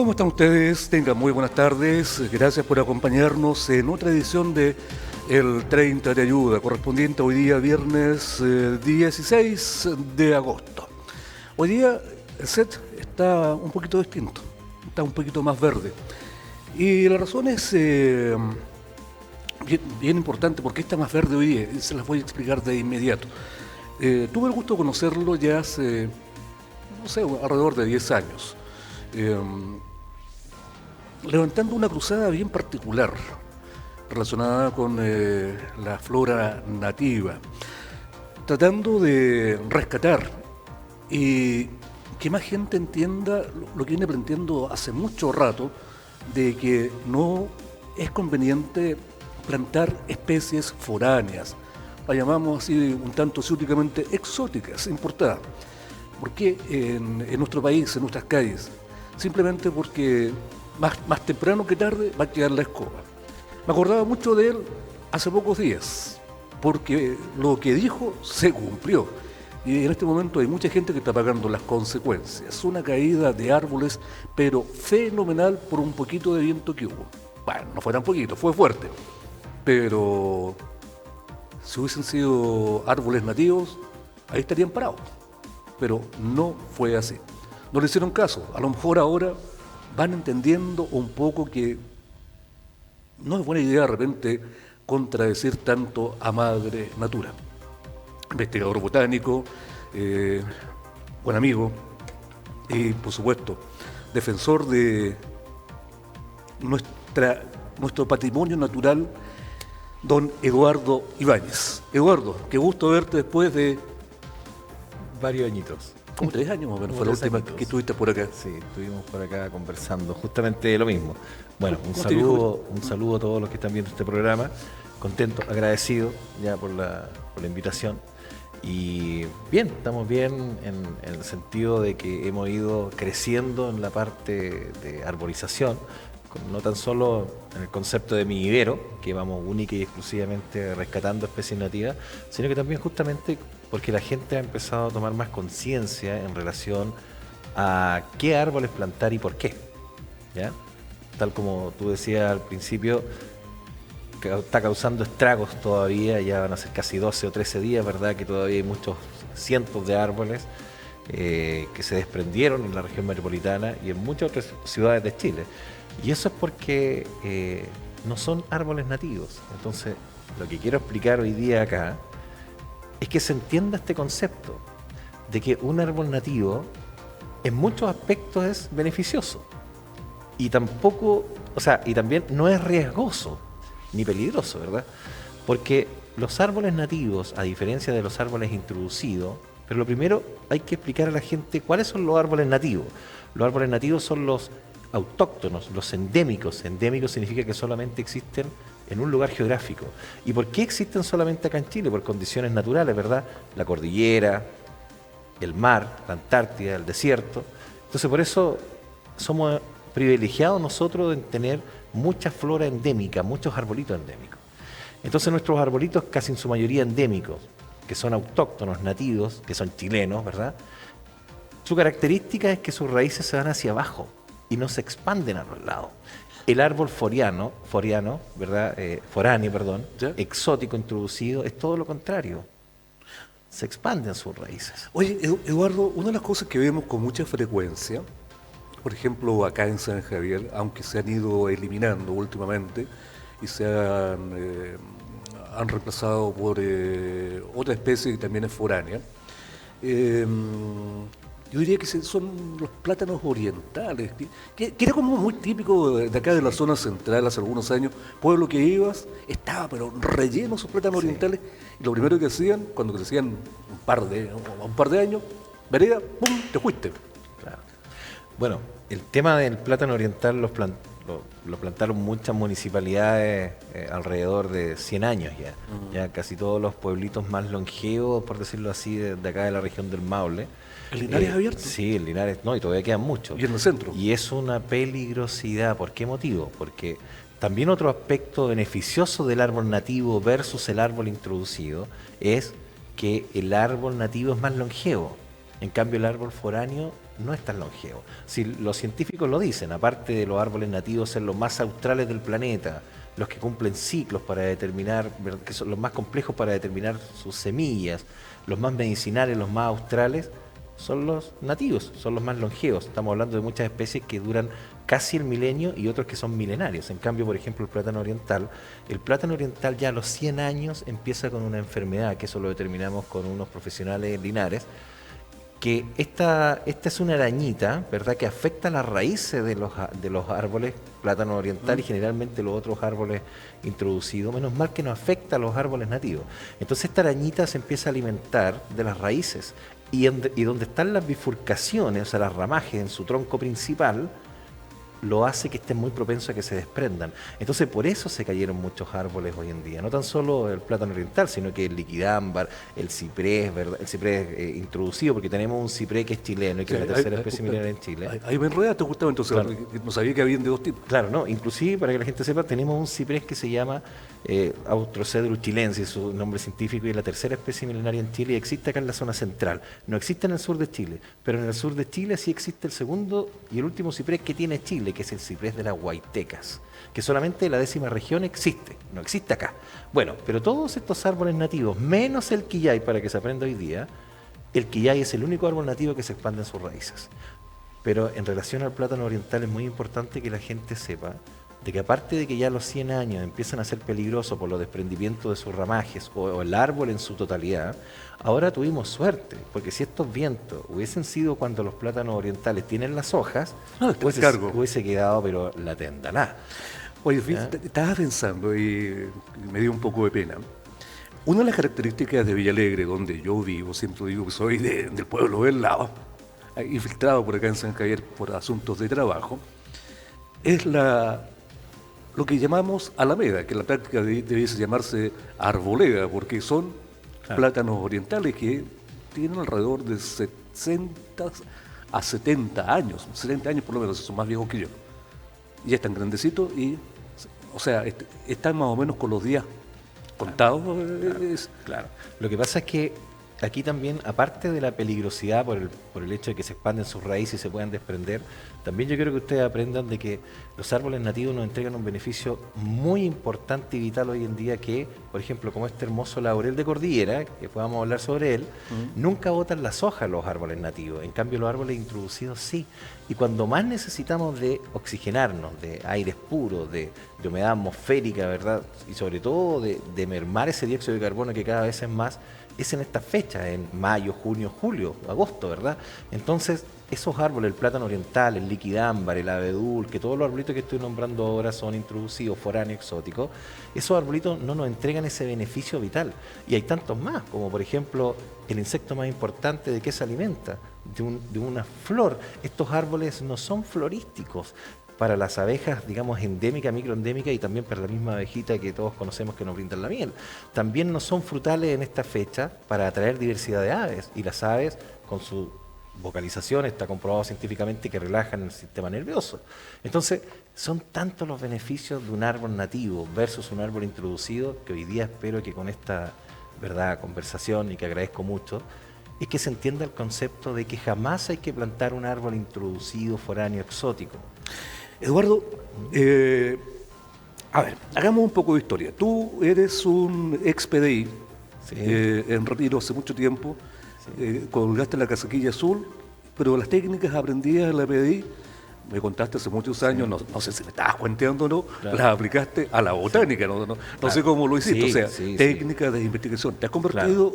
¿Cómo están ustedes? Tengan muy buenas tardes. Gracias por acompañarnos en otra edición de El 30 de Ayuda, correspondiente hoy día viernes 16 de agosto. Hoy día el set está un poquito distinto, está un poquito más verde. Y la razón es bien importante porque está más verde hoy día, y se las voy a explicar de inmediato. Tuve el gusto de conocerlo ya hace, no sé, alrededor de 10 años. Levantando una cruzada bien particular relacionada con la flora nativa, tratando de rescatar y que más gente entienda lo que viene aprendiendo hace mucho rato, de que no es conveniente plantar especies foráneas, la llamamos así un tanto ciúticamente exóticas, importadas. ¿Por qué en nuestro país, en nuestras calles? Simplemente porque más temprano que tarde va a quedar la escoba. Me acordaba mucho de él hace pocos días, porque lo que dijo se cumplió. Y en este momento hay mucha gente que está pagando las consecuencias. Una caída de árboles, pero fenomenal por un poquito de viento que hubo. Bueno, no fue tan poquito, fue fuerte. Pero si hubiesen sido árboles nativos, ahí estarían parados. Pero no fue así. No le hicieron caso. A lo mejor ahora van entendiendo un poco que no es buena idea de repente contradecir tanto a Madre Natura. Investigador botánico, buen amigo y, por supuesto, defensor de nuestro patrimonio natural, don Eduardo Ibáñez. Eduardo, qué gusto verte después de varios añitos. Como 3 años más o menos, fue la última que estuviste por acá. Sí, estuvimos por acá conversando justamente de lo mismo. Bueno, un saludo a todos los que están viendo este programa. Contento, agradecido ya por la invitación. Y bien, estamos bien en el sentido de que hemos ido creciendo en la parte de arborización, no tan solo en el concepto de minivero, que vamos única y exclusivamente rescatando especies nativas, sino que también justamente porque la gente ha empezado a tomar más conciencia en relación a qué árboles plantar y por qué, ¿ya? Tal como tú decías al principio, que está causando estragos todavía, ya van a ser casi 12 o 13 días, ¿verdad? Que todavía hay muchos cientos de árboles que se desprendieron en la región metropolitana y en muchas otras ciudades de Chile. Y eso es porque no son árboles nativos. Entonces, lo que quiero explicar hoy día acá es que se entienda este concepto de que un árbol nativo en muchos aspectos es beneficioso y tampoco, y también no es riesgoso ni peligroso, ¿verdad? Porque los árboles nativos, a diferencia de los árboles introducidos, pero lo primero hay que explicar a la gente cuáles son los árboles nativos. Los árboles nativos son los autóctonos, los endémicos. Endémicos significa que solamente existen en un lugar geográfico. ¿Y por qué existen solamente acá en Chile? Por condiciones naturales, ¿verdad? La cordillera, el mar, la Antártida, el desierto. Entonces, por eso somos privilegiados nosotros en tener mucha flora endémica, muchos arbolitos endémicos. Entonces, nuestros arbolitos, casi en su mayoría endémicos, que son autóctonos, nativos, que son chilenos, ¿verdad? Su característica es que sus raíces se van hacia abajo y no se expanden a los lados. El árbol foráneo, ¿Ya? exótico introducido, es todo lo contrario. Se expanden sus raíces. Oye, Eduardo, una de las cosas que vemos con mucha frecuencia, por ejemplo, acá en San Javier, aunque se han ido eliminando últimamente y han reemplazado por otra especie que también es foránea, yo diría que son los plátanos orientales, que era como muy típico de acá de la zona central hace algunos años. Pueblo que ibas, estaba pero relleno esos plátanos orientales, y lo primero que hacían, cuando crecían un par de años, vereda, ¡pum!, te fuiste. Claro. Bueno, el tema del plátano oriental lo plantaron muchas municipalidades alrededor de 100 años ya. Ya casi todos los pueblitos más longevos, por decirlo así, de acá de la región del Maule. ¿El Linares abierto? Sí, el Linares, no, y todavía quedan muchos. ¿Y en el centro? Y es una peligrosidad. ¿Por qué motivo? Porque también otro aspecto beneficioso del árbol nativo versus el árbol introducido es que el árbol nativo es más longevo. En cambio, el árbol foráneo no es tan longevo. Si los científicos lo dicen, aparte de los árboles nativos ser los más australes del planeta, los que cumplen ciclos para determinar, que son los más complejos para determinar sus semillas, los más medicinales, los más australes, son los nativos, son los más longevos. Estamos hablando de muchas especies que duran casi el milenio y otros que son milenarios. En cambio, por ejemplo, el plátano oriental ya a los 100 años empieza con una enfermedad, que eso lo determinamos con unos profesionales en Linares, que esta es una arañita, ¿verdad?, que afecta las raíces de los árboles, plátano oriental y generalmente los otros árboles introducidos. Menos mal que no afecta a los árboles nativos. Entonces esta arañita se empieza a alimentar de las raíces y donde están las bifurcaciones, o sea, las ramajes en su tronco principal, lo hace que estén muy propensos a que se desprendan. Entonces por eso se cayeron muchos árboles hoy en día, no tan solo el plátano oriental, sino que el liquidámbar, el ciprés, ¿verdad?, el ciprés introducido, porque tenemos un ciprés que es chileno y que es la tercera especie milenaria en Chile. Ahí me enredaste justamente, entonces, claro. No sabía que habían de dos tipos. Claro, no, inclusive para que la gente sepa, tenemos un ciprés que se llama Austrocedrus chilensis, su nombre científico, y es la tercera especie milenaria en Chile y existe acá en la zona central. No existe en el sur de Chile, pero en el sur de Chile sí existe el segundo y el último ciprés que tiene Chile, que es el ciprés de las Huaytecas, que solamente en la 10ª región existe, no existe acá. Bueno, pero todos estos árboles nativos, menos el quillay, para que se aprenda hoy día, el quillay es el único árbol nativo que se expande en sus raíces. Pero en relación al plátano oriental es muy importante que la gente sepa de que aparte de que ya a los 100 años empiezan a ser peligrosos por los desprendimientos de sus ramajes o el árbol en su totalidad, ahora tuvimos suerte, porque si estos vientos hubiesen sido cuando los plátanos orientales tienen las hojas, hubiese quedado pero la tendaná. Oye, estaba pensando y me dio un poco de pena. Una de las características de Villalegre, donde yo vivo, siempre digo que soy del pueblo del lado, infiltrado por acá en San Javier por asuntos de trabajo, es lo que llamamos alameda, que en la práctica debiese llamarse arboleda, porque son plátanos orientales que tienen alrededor de 60 a 70 años, 70 años por lo menos, son más viejos que yo. Ya están grandecitos y, o sea, están más o menos con los días contados. Claro. Lo que pasa es que aquí también, aparte de la peligrosidad por el hecho de que se expanden sus raíces y se puedan desprender, también yo quiero que ustedes aprendan de que los árboles nativos nos entregan un beneficio muy importante y vital hoy en día que, por ejemplo, como este hermoso laurel de cordillera, que podamos hablar sobre él, nunca botan las hojas los árboles nativos, en cambio los árboles introducidos sí. Y cuando más necesitamos de oxigenarnos, de aires puros, de humedad atmosférica, ¿verdad?, y sobre todo de mermar ese dióxido de carbono que cada vez es más, es en estas fechas, en mayo, junio, julio, agosto, ¿verdad? Entonces, esos árboles, el plátano oriental, el liquidámbar, el abedul, que todos los arbolitos que estoy nombrando ahora son introducidos, foráneos, exóticos, esos arbolitos no nos entregan ese beneficio vital. Y hay tantos más, como por ejemplo, el insecto más importante, ¿de qué se alimenta? De una flor. Estos árboles no son florísticos. Para las abejas, digamos, endémica, microendémica y también para la misma abejita que todos conocemos que nos brindan la miel. También no son frutales en esta fecha para atraer diversidad de aves. Y las aves, con su vocalización, está comprobado científicamente que relajan el sistema nervioso. Entonces, son tantos los beneficios de un árbol nativo versus un árbol introducido que hoy día espero que con esta, ¿verdad?, conversación, y que agradezco mucho, es que se entienda el concepto de que jamás hay que plantar un árbol introducido, foráneo, exótico. Eduardo, a ver, hagamos un poco de historia. Tú eres un ex PDI, sí, en retiro hace mucho tiempo, sí, colgaste la casaquilla azul, pero las técnicas aprendidas en la PDI, me contaste hace muchos años, sí, no sé si me estabas cuenteando o no, claro, las aplicaste a la botánica, no claro, sé cómo lo hiciste, sí, o sea, sí, técnicas de investigación. Te has convertido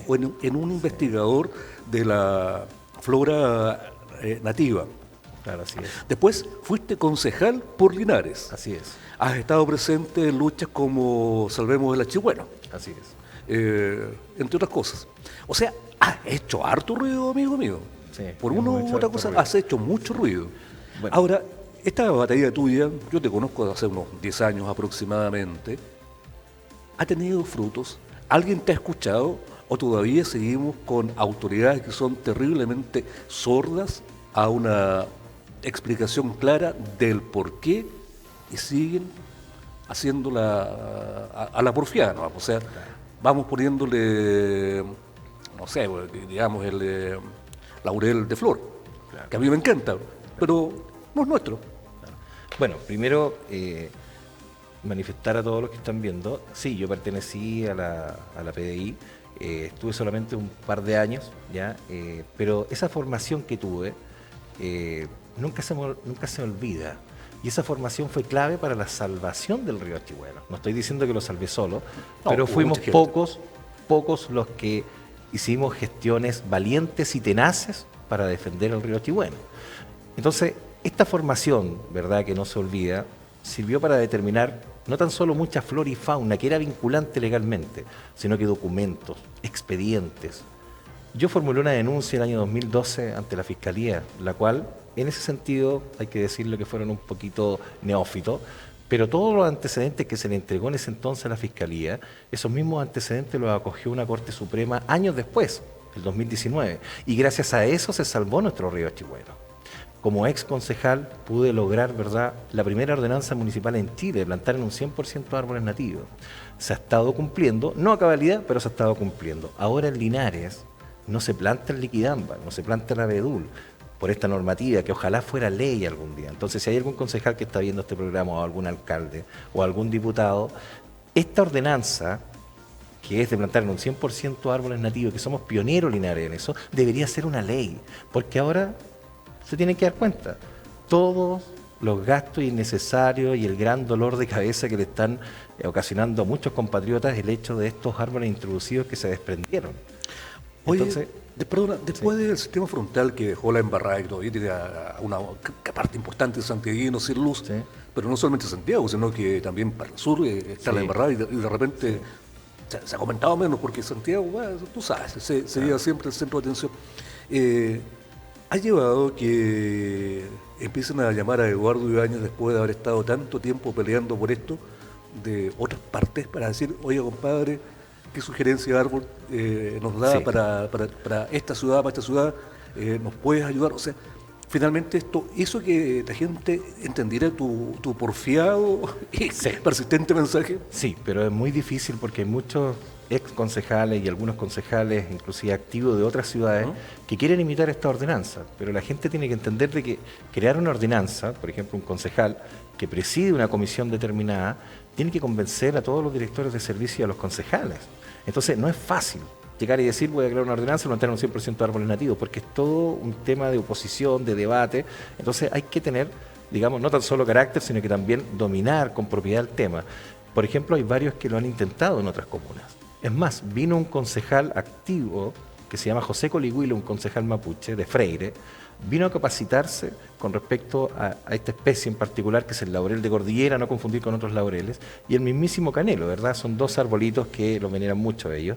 en un investigador de la flora nativa. Claro, así es. Después fuiste concejal por Linares. Así es. Has estado presente en luchas como Salvemos el Achigüeno. Así es. Entre otras cosas. O sea, has hecho harto ruido, amigo mío. Sí, por una u otra cosa, has hecho mucho ruido. Bueno. Ahora, esta batalla tuya, yo te conozco de hace unos 10 años aproximadamente, ¿ha tenido frutos? ¿Alguien te ha escuchado? ¿O todavía seguimos con autoridades que son terriblemente sordas a una explicación clara del por qué y siguen haciéndola a la porfiada, ¿no? O sea, vamos poniéndole, no sé, digamos, el laurel de flor. claro. que a mí me encanta, pero no es nuestro. Bueno, primero manifestar a todos los que están viendo, sí, yo pertenecí a la PDI, estuve solamente un par de años, ya, pero esa formación que tuve nunca se me olvida. Y esa formación fue clave para la salvación del río Achigüeno. No estoy diciendo que lo salvé solo, No, pero fuimos pocos los que hicimos gestiones valientes y tenaces para defender el río Achigüeno. Entonces, esta formación, ¿verdad?, que no se olvida, sirvió para determinar no tan solo mucha flora y fauna, que era vinculante legalmente, sino que documentos, expedientes. Yo formulé una denuncia el año 2012 ante la Fiscalía, la cual, en ese sentido, hay que decirlo que fueron un poquito neófitos, pero todos los antecedentes que se le entregó en ese entonces a la Fiscalía, esos mismos antecedentes los acogió una Corte Suprema años después, el 2019, y gracias a eso se salvó nuestro río Achigüeno. Como ex concejal pude lograr, ¿verdad?, la primera ordenanza municipal en Chile, de plantar en un 100% árboles nativos. Se ha estado cumpliendo, no a cabalidad, pero se ha estado cumpliendo. Ahora en Linares no se planta el liquidambar, no se planta el abedul, por esta normativa, que ojalá fuera ley algún día. Entonces, si hay algún concejal que está viendo este programa, o algún alcalde, o algún diputado, esta ordenanza, que es de plantar en un 100% árboles nativos, que somos pioneros Linares en eso, debería ser una ley, porque ahora se tienen que dar cuenta, todos los gastos innecesarios y el gran dolor de cabeza que le están ocasionando a muchos compatriotas el hecho de estos árboles introducidos que se desprendieron. Oye, Entonces, perdona, después sí. del sistema frontal que dejó la embarrada y todavía tiene una parte importante de Santiago sin luz, Sí. pero no solamente Santiago, sino que también para el sur está la Sí. embarrada y de repente se ha comentado menos porque Santiago, bueno, tú sabes, se lleva siempre el centro de atención. Ha llevado que empiecen a llamar a Eduardo Ibáñez después de haber estado tanto tiempo peleando por esto de otras partes para decir, oye compadre, ¿qué sugerencia de árbol nos da Sí. para esta ciudad, nos puedes ayudar? O sea, finalmente esto hizo que la gente entendiera tu porfiado y Sí. persistente mensaje. Sí, pero es muy difícil porque hay muchos ex concejales y algunos concejales, inclusive activos de otras ciudades, que quieren imitar esta ordenanza. Pero la gente tiene que entender de que crear una ordenanza, por ejemplo, un concejal que preside una comisión determinada, tiene que convencer a todos los directores de servicio y a los concejales. Entonces, no es fácil llegar y decir voy a crear una ordenanza y plantar un 100% de árboles nativos, porque es todo un tema de oposición, de debate. Entonces, hay que tener, digamos, no tan solo carácter, sino que también dominar con propiedad el tema. Por ejemplo, hay varios que lo han intentado en otras comunas. Es más, vino un concejal activo que se llama José Coligüilo, un concejal mapuche de Freire, vino a capacitarse con respecto a esta especie en particular, que es el laurel de cordillera, no confundir con otros laureles, y el mismísimo canelo, ¿verdad? Son dos arbolitos que los veneran mucho ellos.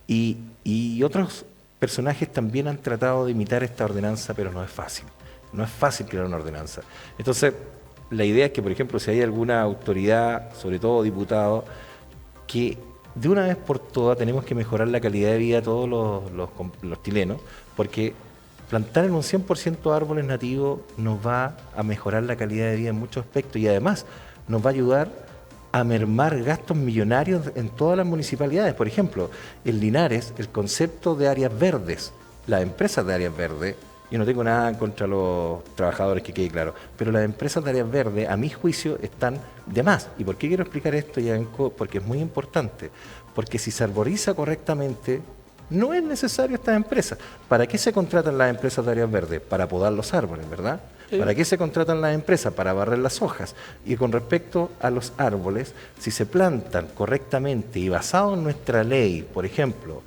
Y otros personajes también han tratado de imitar esta ordenanza, pero no es fácil. No es fácil crear una ordenanza. Entonces, la idea es que, por ejemplo, si hay alguna autoridad, sobre todo diputado, que de una vez por todas tenemos que mejorar la calidad de vida de todos los chilenos, porque plantar en un 100% árboles nativos nos va a mejorar la calidad de vida en muchos aspectos y además nos va a ayudar a mermar gastos millonarios en todas las municipalidades. Por ejemplo, en Linares, el concepto de áreas verdes, las empresas de áreas verdes, yo no tengo nada contra los trabajadores, que quede claro, pero las empresas de áreas verdes, a mi juicio, están de más. ¿Y por qué quiero explicar esto, Yanko? Porque es muy importante. Porque si se arboriza correctamente, no es necesario estas empresas. ¿Para qué se contratan las empresas de áreas verdes? Para podar los árboles, ¿verdad? Sí. ¿Para qué se contratan las empresas? Para barrer las hojas. Y con respecto a los árboles, si se plantan correctamente y basado en nuestra ley, por ejemplo,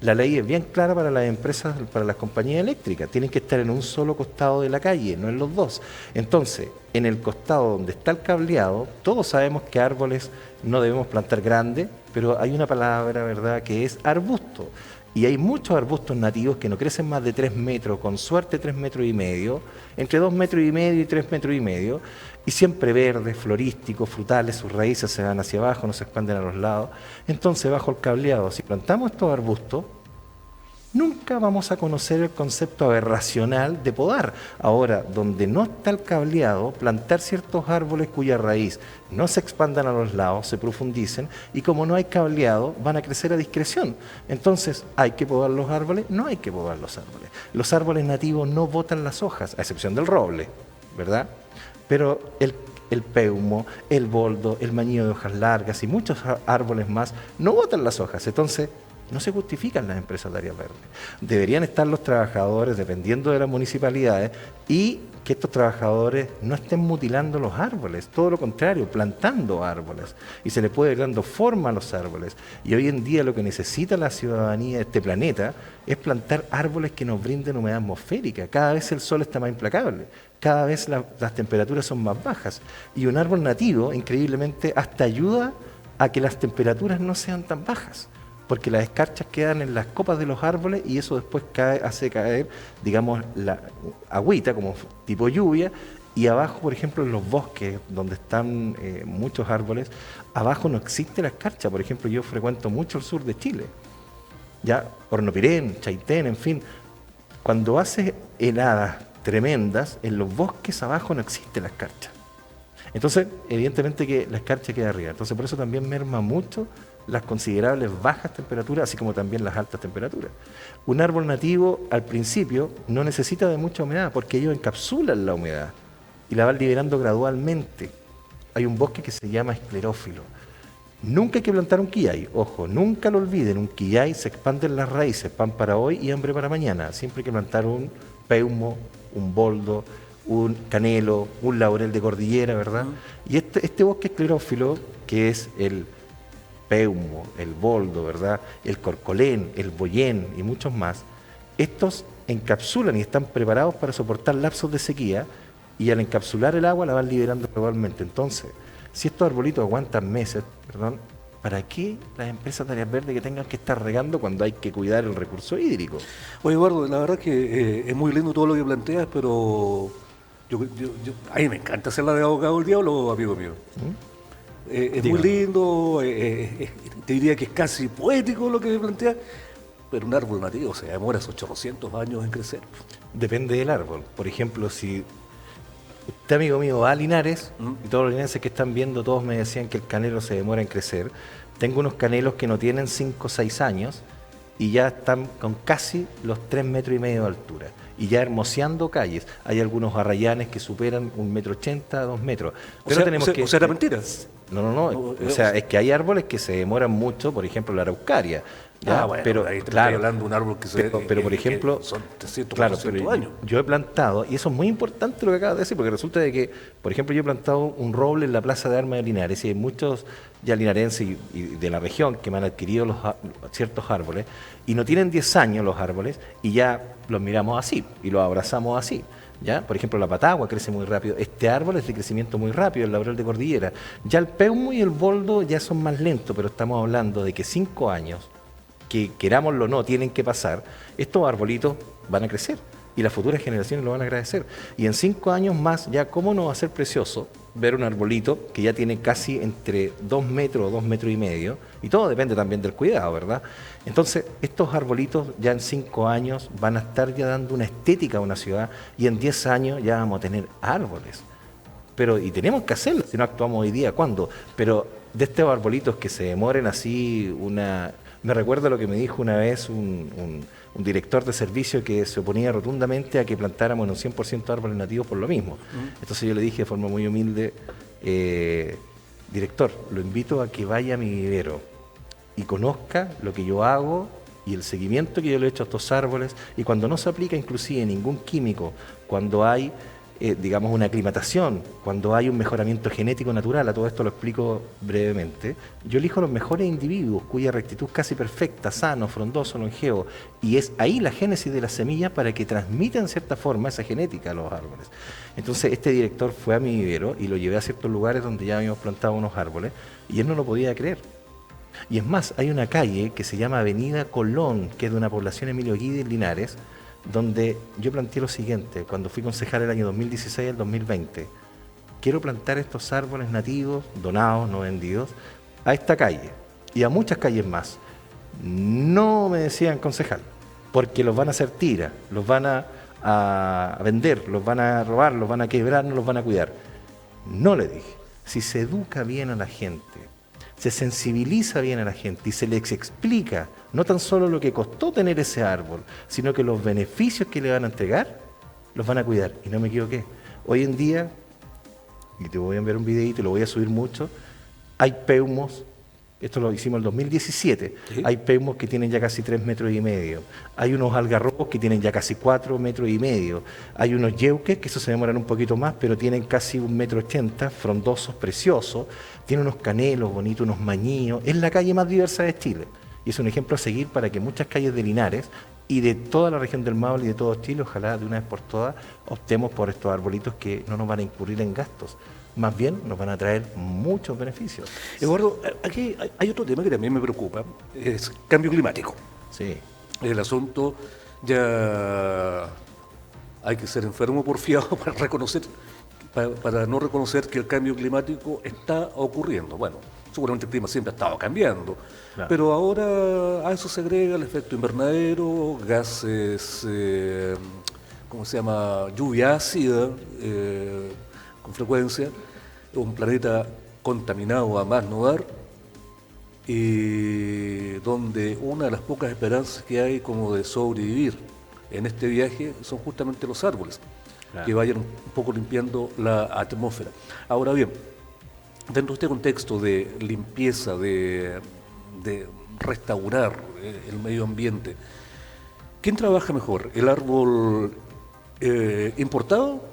la ley es bien clara para las empresas, para las compañías eléctricas. Tienen que estar en un solo costado de la calle, no en los dos. Entonces, en el costado donde está el cableado, todos sabemos que árboles no debemos plantar grandes, pero hay una palabra, ¿verdad?, que es arbusto. Y hay muchos arbustos nativos que no crecen más de 3 metros, con suerte 3 metros y medio, entre 2 metros y medio y 3 metros y medio, y siempre verdes, florísticos, frutales, sus raíces se van hacia abajo, no se expanden a los lados. Entonces, bajo el cableado, si plantamos estos arbustos, nunca vamos a conocer el concepto aberracional de podar. Ahora, donde no está el cableado, plantar ciertos árboles cuya raíz no se expandan a los lados, se profundicen, y como no hay cableado, van a crecer a discreción. Entonces, ¿hay que podar los árboles? No hay que podar los árboles. Los árboles nativos no botan las hojas, a excepción del roble, ¿verdad? Pero el peumo, el boldo, el mañío de hojas largas y muchos árboles más no botan las hojas. Entonces, no se justifican las empresas de áreas verdes. Deberían estar los trabajadores, dependiendo de las municipalidades, y que estos trabajadores no estén mutilando los árboles, todo lo contrario, plantando árboles. Y se le puede ir dando forma a los árboles. Y hoy en día lo que necesita la ciudadanía de este planeta es plantar árboles que nos brinden humedad atmosférica. Cada vez el sol está más implacable, cada vez las temperaturas son más bajas. Y un árbol nativo, increíblemente, hasta ayuda a que las temperaturas no sean tan bajas, porque las escarchas quedan en las copas de los árboles y eso después hace caer, digamos, la agüita como tipo lluvia, y abajo, por ejemplo, en los bosques donde están muchos árboles, abajo no existe la escarcha. Por ejemplo, yo frecuento mucho el sur de Chile, ya Hornopirén, Chaitén, en fin, cuando hace heladas tremendas, en los bosques abajo no existe la escarcha. Entonces, evidentemente que la escarcha queda arriba. Entonces, por eso también merma mucho las considerables bajas temperaturas, así como también las altas temperaturas. Un árbol nativo, al principio, no necesita de mucha humedad, porque ellos encapsulan la humedad y la van liberando gradualmente. Hay un bosque que se llama esclerófilo. Nunca hay que plantar un quillay, ojo, nunca lo olviden, un quillay se expande en las raíces, pan para hoy y hambre para mañana. Siempre hay que plantar un peumo, un boldo, un canelo, un laurel de cordillera, ¿verdad? Y este bosque esclerófilo, que es el peumo, el boldo, ¿verdad?, el corcolén, el boyén y muchos más, estos encapsulan y están preparados para soportar lapsos de sequía, y al encapsular el agua la van liberando gradualmente. Entonces, si estos arbolitos aguantan meses, ¿para qué las empresas de áreas verdes que tengan que estar regando cuando hay que cuidar el recurso hídrico? Oye, Eduardo, la verdad que es muy lindo todo lo que planteas, pero a mí me encanta hacer la de abogado del diablo, amigo mío. Es muy lindo, te diría que es casi poético lo que planteas, pero un árbol nativo se demora esos 800 años en crecer. Depende del árbol. Por ejemplo, si usted, amigo mío, va a Linares, y todos los linarenses que están viendo, todos me decían que el canelo se demora en crecer. Tengo unos canelos que no tienen 5 o 6 años y ya están con casi los 3,5 metros de altura, y ya hermoseando calles. Hay algunos arrayanes que superan 1,80 m, 2 metros. Pero O sea, era mentira. No. O sea, es que hay árboles que se demoran mucho, por ejemplo, la araucaria. ¿Ya? Bueno, pero ahí te claro, estoy hablando de un árbol que pero por ejemplo, son 300, claro, 400 años. Yo he plantado, y eso es muy importante lo que acabas de decir, porque resulta de que, por ejemplo, yo he plantado un roble en la Plaza de Armas de Linares, y hay muchos ya linarenses y de la región que me han adquirido ciertos árboles, y no tienen 10 años los árboles, y ya los miramos así, y los abrazamos así. ¿Ya? Por ejemplo, la patagua crece muy rápido. Este árbol es de crecimiento muy rápido, el laurel de cordillera. Ya el peumo y el boldo ya son más lentos, pero estamos hablando de que 5 años, que querámoslo o no, tienen que pasar. Estos arbolitos van a crecer y las futuras generaciones lo van a agradecer. Y en 5 años más, ya cómo no va a ser precioso ver un arbolito que ya tiene casi entre 2 metros o 2,5 metros, y todo depende también del cuidado, ¿verdad? Entonces, estos arbolitos ya en 5 años van a estar ya dando una estética a una ciudad, y en 10 años ya vamos a tener árboles. Y tenemos que hacerlo, si no actuamos hoy día, ¿cuándo? Pero de estos arbolitos que se demoren así Me recuerda lo que me dijo una vez un director de servicio que se oponía rotundamente a que plantáramos un 100% árboles nativos por lo mismo. Entonces yo le dije de forma muy humilde, director, lo invito a que vaya a mi vivero y conozca lo que yo hago y el seguimiento que yo le he hecho a estos árboles, y cuando no se aplica inclusive ningún químico, cuando hay digamos, una aclimatación, cuando hay un mejoramiento genético natural, a todo esto lo explico brevemente, yo elijo los mejores individuos cuya rectitud casi perfecta, sano, frondoso, longevo, y es ahí la génesis de la semilla para que transmita en cierta forma esa genética a los árboles. Entonces este director fue a mi vivero y lo llevé a ciertos lugares donde ya habíamos plantado unos árboles, y él no lo podía creer. Y es más, hay una calle que se llama Avenida Colón, que es de una población Emilio Guidi en Linares, donde yo planteé lo siguiente, cuando fui concejal el año 2016 al 2020, quiero plantar estos árboles nativos, donados, no vendidos, a esta calle y a muchas calles más. No me decían concejal, porque los van a hacer tira, los van a vender, los van a robar, los van a quebrar, no los van a cuidar. No, le dije, si se educa bien a la gente, se sensibiliza bien a la gente y se les explica no tan solo lo que costó tener ese árbol, sino que los beneficios que le van a entregar, los van a cuidar. Y no me equivoqué. Hoy en día, y te voy a enviar un videíto y lo voy a subir mucho, hay peumos, esto lo hicimos en el 2017, ¿sí? Hay peumos que tienen ya casi 3,5 metros, hay unos algarrobos que tienen ya casi 4,5 metros, hay unos yeuques, que eso se demoran un poquito más, pero tienen casi 1,80 metros, frondosos, preciosos, tienen unos canelos bonitos, unos mañillos, es la calle más diversa de Chile, y es un ejemplo a seguir para que muchas calles de Linares y de toda la región del Maule y de todo Chile, ojalá de una vez por todas optemos por estos arbolitos que no nos van a incurrir en gastos. Más bien nos van a traer muchos beneficios. Eduardo, aquí hay otro tema que también me preocupa, es cambio climático. Sí. El asunto ya hay que ser enfermo porfiado para no reconocer que el cambio climático está ocurriendo. Bueno, seguramente el clima siempre ha estado cambiando, claro, pero ahora a eso se agrega el efecto invernadero, gases, ¿cómo se llama? Lluvia ácida, con frecuencia, un planeta contaminado a más no dar, y donde una de las pocas esperanzas que hay como de sobrevivir en este viaje son justamente los árboles, claro, que vayan un poco limpiando la atmósfera. Ahora bien, dentro de este contexto de limpieza, de restaurar el medio ambiente, ¿quién trabaja mejor? ¿El árbol importado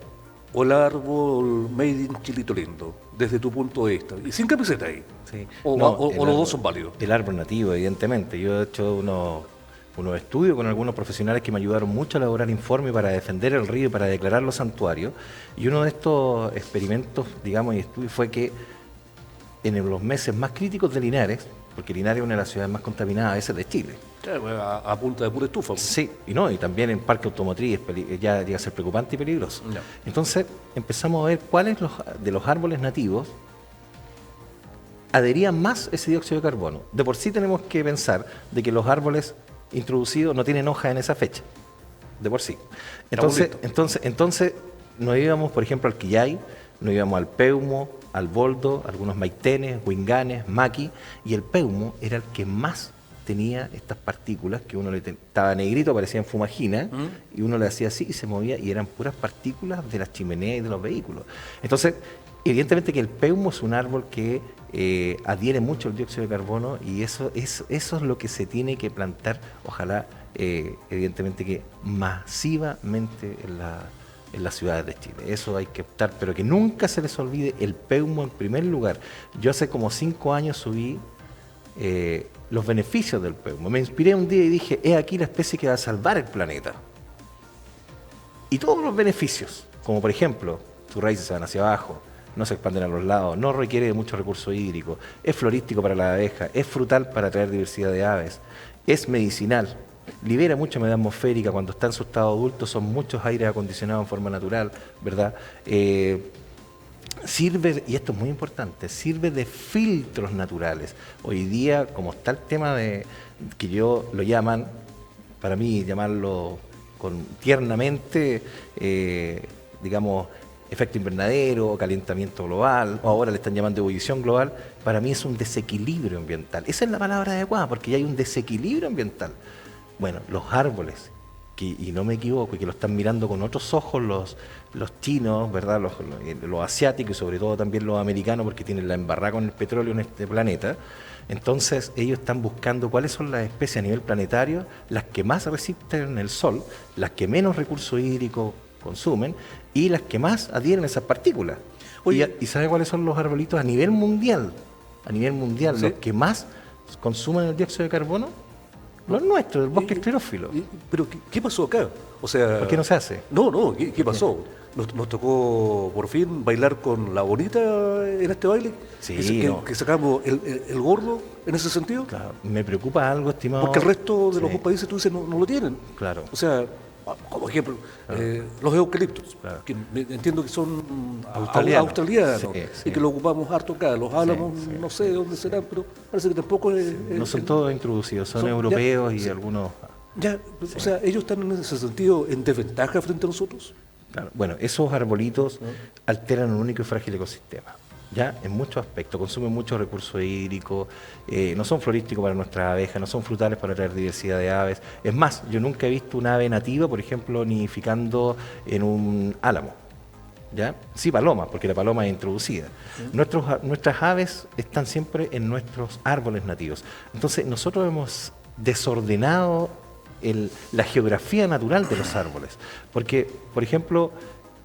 o el árbol made in Chilito Lindo, desde tu punto de vista? Y sin camiseta ahí. Sí. O los dos son válidos. El árbol nativo, evidentemente. Yo he hecho unos estudios con algunos profesionales que me ayudaron mucho a elaborar informes para defender el río y para declararlo santuario. Y uno de estos experimentos, digamos, y estudios fue que en los meses más críticos de Linares, porque Linares es una de las ciudades más contaminadas a veces de Chile. Claro, a punta de pura estufa. Sí, y también en parque automotriz ya llega a ser preocupante y peligroso. No. Entonces empezamos a ver cuáles de los árboles nativos adherían más ese dióxido de carbono. De por sí tenemos que pensar de que los árboles introducidos no tienen hoja en esa fecha, de por sí. Entonces nos íbamos, por ejemplo, al quillay, nos íbamos al peumo, al boldo, algunos maitenes, huinganes, maqui, y el peumo era el que más tenía estas partículas que uno estaba negrito, parecían fumagina, y uno le hacía así y se movía, y eran puras partículas de las chimeneas y de los vehículos. Entonces, evidentemente que el peumo es un árbol que adhiere mucho al dióxido de carbono, y eso es lo que se tiene que plantar, ojalá, evidentemente que masivamente en las ciudades de Chile. Eso hay que optar, pero que nunca se les olvide el peumo en primer lugar. Yo hace como 5 años subí los beneficios del peumo. Me inspiré un día y dije, es aquí la especie que va a salvar el planeta. Y todos los beneficios, como por ejemplo, sus raíces se van hacia abajo, no se expanden a los lados, no requiere de mucho recurso hídrico, es florístico para la abeja, es frutal para atraer diversidad de aves, es medicinal, libera mucha humedad atmosférica, cuando está en su estado adulto son muchos aires acondicionados en forma natural, ¿verdad? Sirve, y esto es muy importante, sirve de filtros naturales. Hoy día, como está el tema de que yo lo llaman, para mí llamarlo tiernamente, digamos, efecto invernadero, calentamiento global, o ahora le están llamando ebullición global, para mí es un desequilibrio ambiental. Esa es la palabra adecuada, porque ya hay un desequilibrio ambiental. Bueno, los árboles, y no me equivoco, y que lo están mirando con otros ojos los chinos, ¿verdad? Los asiáticos y sobre todo también los americanos, porque tienen la embarrada con el petróleo en este planeta. Entonces ellos están buscando cuáles son las especies a nivel planetario, las que más resisten el sol, las que menos recursos hídricos consumen y las que más adhieren a esas partículas. Oye, ¿y sabe cuáles son los arbolitos a nivel mundial? A nivel mundial, ¿sí? Los que más consumen el dióxido de carbono, los nuestros, el bosque esclerófilo. ¿Pero qué pasó acá? O sea, ¿por qué no se hace? No, ¿qué pasó? Nos tocó por fin bailar con la bonita en este baile. Sí, que sacamos el gordo en ese sentido. Claro, me preocupa algo, estimado. Porque el resto de los países, tú dices, no lo tienen. Claro. O sea, como ejemplo, los eucaliptos, claro, que entiendo que son australianos, y que lo ocupamos harto acá. Los álamos, no sé de dónde serán, pero parece que tampoco no son todos introducidos, son europeos y algunos Ya, Sí. o sea, ellos están en ese sentido en desventaja frente a nosotros. Claro. Bueno, esos arbolitos alteran un único y frágil ecosistema, ya en muchos aspectos, consumen mucho recurso hídrico, no son florísticos para nuestras abejas, no son frutales para traer diversidad de aves. Es más, yo nunca he visto una ave nativa, por ejemplo, nidificando en un álamo. ¿Ya? Sí, paloma, porque la paloma es introducida. Nuestras aves están siempre en nuestros árboles nativos. Entonces, nosotros hemos desordenado la geografía natural de los árboles. Porque, por ejemplo,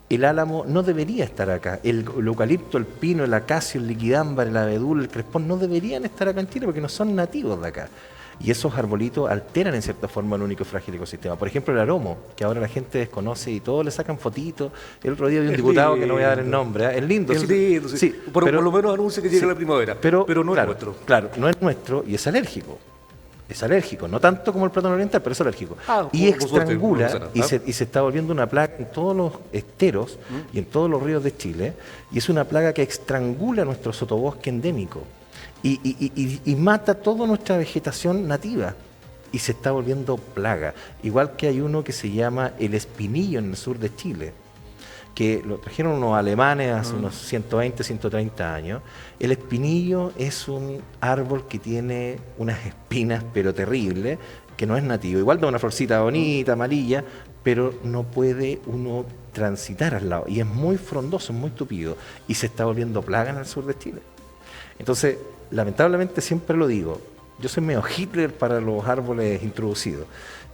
el álamo no debería estar acá. El eucalipto, el pino, el acacio, el liquidámbar, el abedul, el crespón no deberían estar acá en Chile porque no son nativos de acá. Y esos arbolitos alteran en cierta forma el único y frágil ecosistema. Por ejemplo, el aromo, que ahora la gente desconoce y todos le sacan fotitos. El otro día vi un diputado que no voy a dar el nombre. Es lindo. Es lindo, sí. Por lo menos anuncia que llega la primavera. Pero no claro, es nuestro. Claro, no es nuestro y es alérgico. Es alérgico, no tanto como el plátano oriental, pero es alérgico. Y estrangula y se está volviendo una plaga en todos los esteros y en todos los ríos de Chile. Y es una plaga que estrangula nuestro sotobosque endémico. Y mata toda nuestra vegetación nativa y se está volviendo plaga. Igual que hay uno que se llama el espinillo en el sur de Chile, que lo trajeron unos alemanes hace unos 120, 130 años. El espinillo es un árbol que tiene unas espinas pero terribles, que no es nativo. Igual da una florcita bonita, amarilla, pero no puede uno transitar al lado. Y es muy frondoso, muy tupido. Y se está volviendo plaga en el sur de Chile. Entonces, lamentablemente siempre lo digo, yo soy medio Hitler para los árboles introducidos,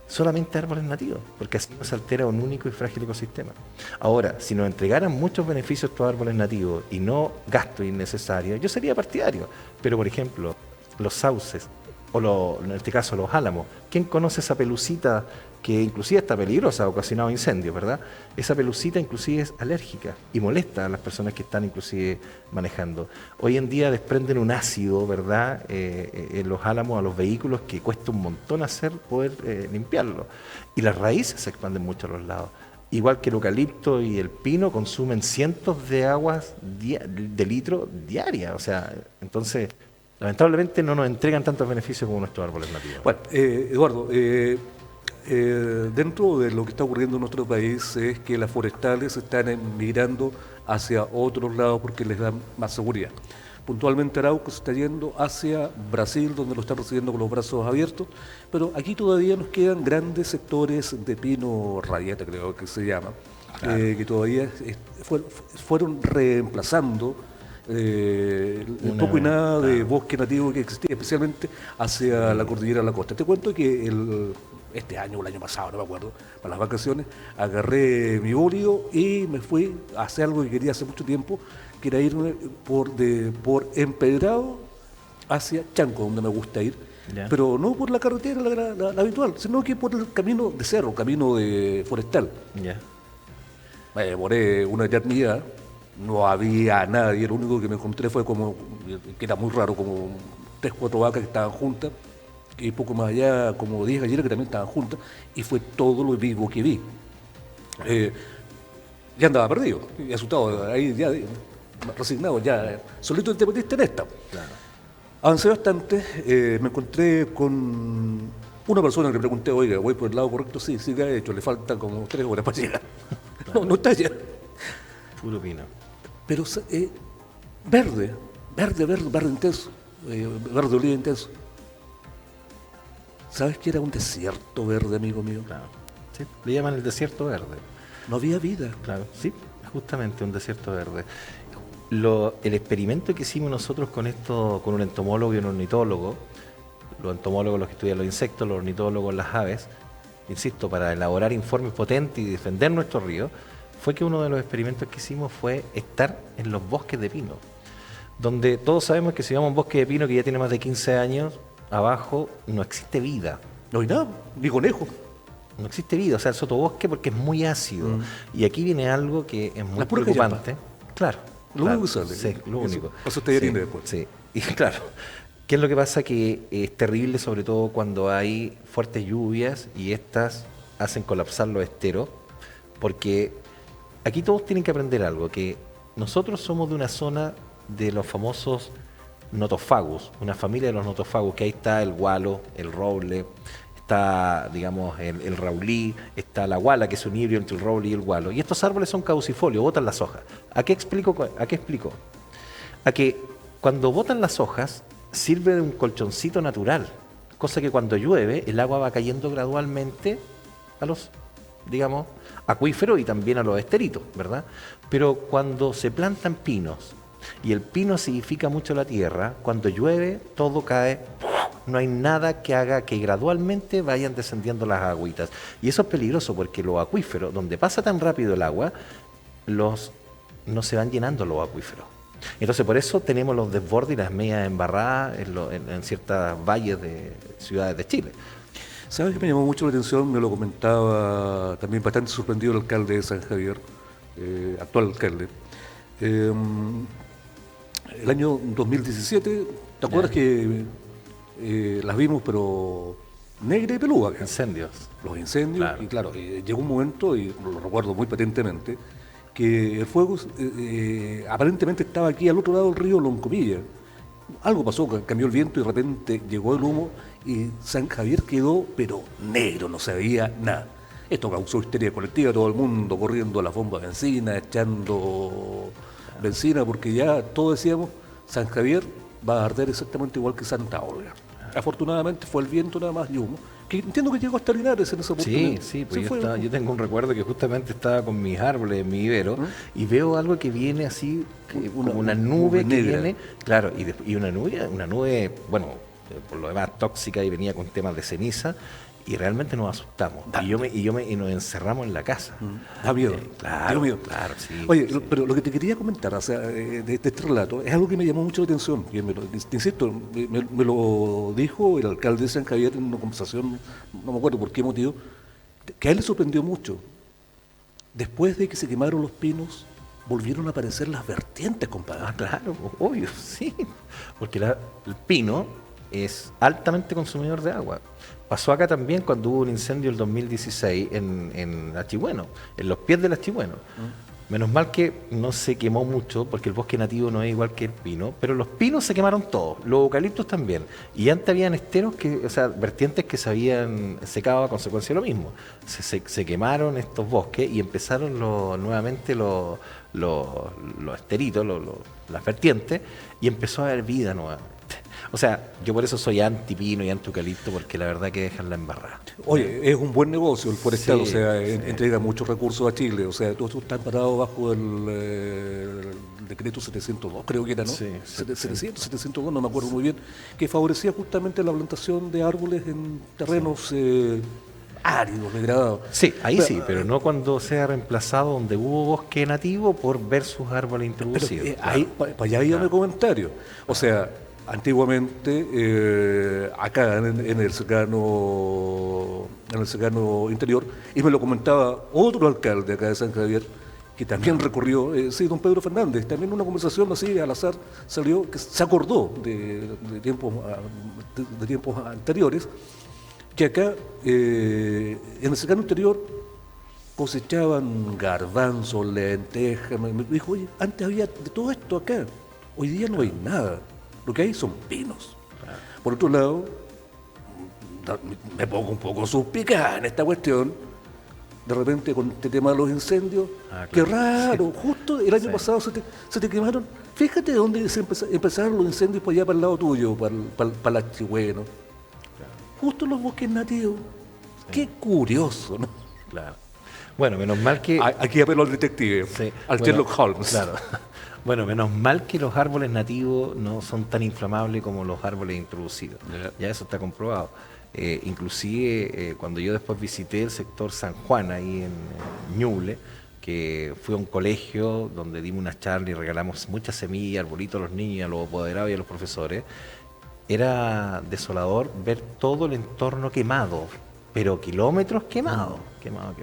solamente árboles nativos, porque así no se altera un único y frágil ecosistema. Ahora, si nos entregaran muchos beneficios estos árboles nativos y no gastos innecesarios, yo sería partidario, pero por ejemplo, los sauces, en este caso los álamos, ¿quién conoce esa pelucita que inclusive está peligrosa, ha ocasionado incendios, ¿verdad? Esa pelucita inclusive es alérgica y molesta a las personas que están inclusive manejando. Hoy en día desprenden un ácido, ¿verdad? En los álamos a los vehículos que cuesta un montón poder limpiarlo. Y las raíces se expanden mucho a los lados. Igual que el eucalipto y el pino consumen cientos de aguas de litro diaria. O sea, entonces, lamentablemente no nos entregan tantos beneficios como nuestros árboles nativos. Bueno, Eduardo, dentro de lo que está ocurriendo en nuestro país es que las forestales están migrando hacia otros lados porque les dan más seguridad. Puntualmente Arauco se está yendo hacia Brasil, donde lo están recibiendo con los brazos abiertos, pero aquí todavía nos quedan grandes sectores de pino radiata, creo que se llama, claro, que todavía fueron reemplazando el poco y nada de bosque nativo que existía, especialmente hacia la cordillera de la costa. Te cuento que este año o el año pasado, no me acuerdo, para las vacaciones, agarré mi bólido y me fui a hacer algo que quería hace mucho tiempo, que era irme por Empedrado hacia Chanco, donde me gusta ir, pero no por la carretera la habitual, sino que por el camino de cerro, camino de forestal. Me demoré una eternidad. No había nadie, lo único que me encontré fue que era muy raro, como 3, 4 vacas que estaban juntas, y poco más allá como 10 gallinas que también estaban juntas, y fue todo lo vivo que vi. Ya andaba perdido, y asustado, ahí ya resignado, ya solito te metiste en esta. Claro. Avancé bastante, me encontré con una persona que le pregunté, oiga, ¿voy por el lado correcto? Sí, que ha hecho, le faltan como 3 horas para llegar. Claro. No está allá. Puro pino. Pero verde intenso, verde oliva intenso. ¿Sabes que era un desierto verde, amigo mío? Claro. Sí, le llaman el desierto verde. No había vida. Claro, sí, justamente un desierto verde. El experimento que hicimos nosotros con un entomólogo y un ornitólogo, los entomólogos los que estudian los insectos, los ornitólogos las aves, insisto, para elaborar informes potentes y defender nuestros ríos, fue que uno de los experimentos que hicimos fue estar en los bosques de pino, donde todos sabemos que si vamos a un bosque de pino que ya tiene más de 15 años, abajo no existe vida. No hay nada, ni conejo. No existe vida, o sea, el sotobosque porque es muy ácido. Y aquí viene algo que es muy preocupante. Claro. Lo único que sale. Sí, lo único. Eso te rinde después. Sí, y claro. ¿Qué es lo que pasa? Que es terrible, sobre todo cuando hay fuertes lluvias y estas hacen colapsar los esteros, porque aquí todos tienen que aprender algo, que nosotros somos de una zona de los famosos notofagus, una familia de los notofagus, que ahí está el gualo, el roble, está, digamos, el raulí, está la guala, que es un híbrido entre el roble y el gualo. Y estos árboles son caducifolios, botan las hojas. ¿A qué explico? A que cuando botan las hojas sirve de un colchoncito natural, cosa que cuando llueve el agua va cayendo gradualmente a los, digamos, acuíferos y también a los esteritos, ¿verdad? Pero cuando se plantan pinos y el pino acidifica mucho la tierra, cuando llueve todo cae, no hay nada que haga que gradualmente vayan descendiendo las agüitas. Y eso es peligroso porque los acuíferos, donde pasa tan rápido el agua, no se van llenando los acuíferos. Entonces por eso tenemos los desbordes y las medias embarradas en ciertas valles de ciudades de Chile. ¿Sabes qué me llamó mucho la atención? Me lo comentaba también bastante sorprendido el alcalde de San Javier, actual alcalde. El año 2017, ¿te acuerdas que las vimos pero negra y peluda? Incendios. Los incendios, Claro. y claro, llegó un momento, y lo recuerdo muy patentemente, que el fuego aparentemente estaba aquí al otro lado del río Loncomilla. Algo pasó, cambió el viento y de repente llegó el humo y San Javier quedó, pero negro, no se veía nada. Esto causó histeria colectiva, todo el mundo corriendo a la bomba de benzina, echando benzina, porque ya todos decíamos, San Javier va a arder exactamente igual que Santa Olga. Afortunadamente fue el viento nada más y humo, que entiendo que llegó hasta Linares en esa oportunidad. Sí, pues yo tengo un recuerdo que justamente estaba con mis árboles en mi vivero y veo algo que viene así, como una nube que negra. viene, claro, y una nube, bueno, por lo demás tóxica y venía con temas de ceniza y realmente nos asustamos. Y nos encerramos en la casa. Da miedo. Claro, dio miedo. claro, sí. Oye, sí. pero lo que te quería comentar, o sea, de este relato, es algo que me llamó mucho la atención. Te insisto, me lo dijo el alcalde de San Javier en una conversación, no me acuerdo por qué motivo, que a él le sorprendió mucho. Después de que se quemaron los pinos, volvieron a aparecer las vertientes, compadre. Ah, claro, obvio, sí. Porque el pino es altamente consumidor de agua. Pasó acá también cuando hubo un incendio el 2016 en Achigüeno, en los pies del Achigüeno. Menos mal que no se quemó mucho, porque el bosque nativo no es igual que el pino, pero los pinos se quemaron todos, los eucaliptos también. Y antes habían esteros, vertientes que se habían secado a consecuencia de lo mismo. Se quemaron estos bosques y empezaron nuevamente los esteritos, las vertientes, y empezó a haber vida nuevamente. O sea, yo por eso soy anti-pino y anti-eucalipto, porque la verdad que dejan la embarrada. Oye, es un buen negocio el forestal, Sí, o sea, sí. entrega muchos recursos a Chile, o sea, todo esto está parado bajo el decreto 702, creo que era, ¿no? Sí, 700, 702, no me acuerdo muy bien, que favorecía justamente la plantación de árboles en terrenos áridos, degradados. Sí, ahí sí, pero no cuando sea reemplazado donde hubo bosque nativo por versus árboles introducidos. Pero, ahí, para allá iba mi comentario. O sea, antiguamente, acá en el cercano interior, y me lo comentaba otro alcalde acá de San Javier, que también recorrió, sí, don Pedro Fernández, también una conversación así al azar salió, que se acordó de tiempos anteriores, que acá en el cercano interior cosechaban garbanzos, lentejas. Me dijo, oye, antes había de todo esto acá, hoy día no hay nada, lo que hay son pinos. Por otro lado, me pongo un poco suspicaz en esta cuestión, de repente con este tema de los incendios, qué raro, justo el año pasado se te quemaron, fíjate de dónde empezaron los incendios por allá para el lado tuyo, para el Achigüeno. Justo en los bosques nativos. Qué curioso, ¿no? Claro. Bueno, menos mal que... Aquí apelo al detective, al Sherlock Holmes. Claro. Bueno, menos mal que los árboles nativos no son tan inflamables como los árboles introducidos. Ya eso está comprobado. Inclusive cuando yo después visité el sector San Juan, ahí en Ñuble, que fui a un colegio donde dimos unas charlas y regalamos muchas semillas, arbolitos a los niños, a los apoderados y a los profesores, era desolador ver todo el entorno quemado, pero kilómetros quemados, quemado.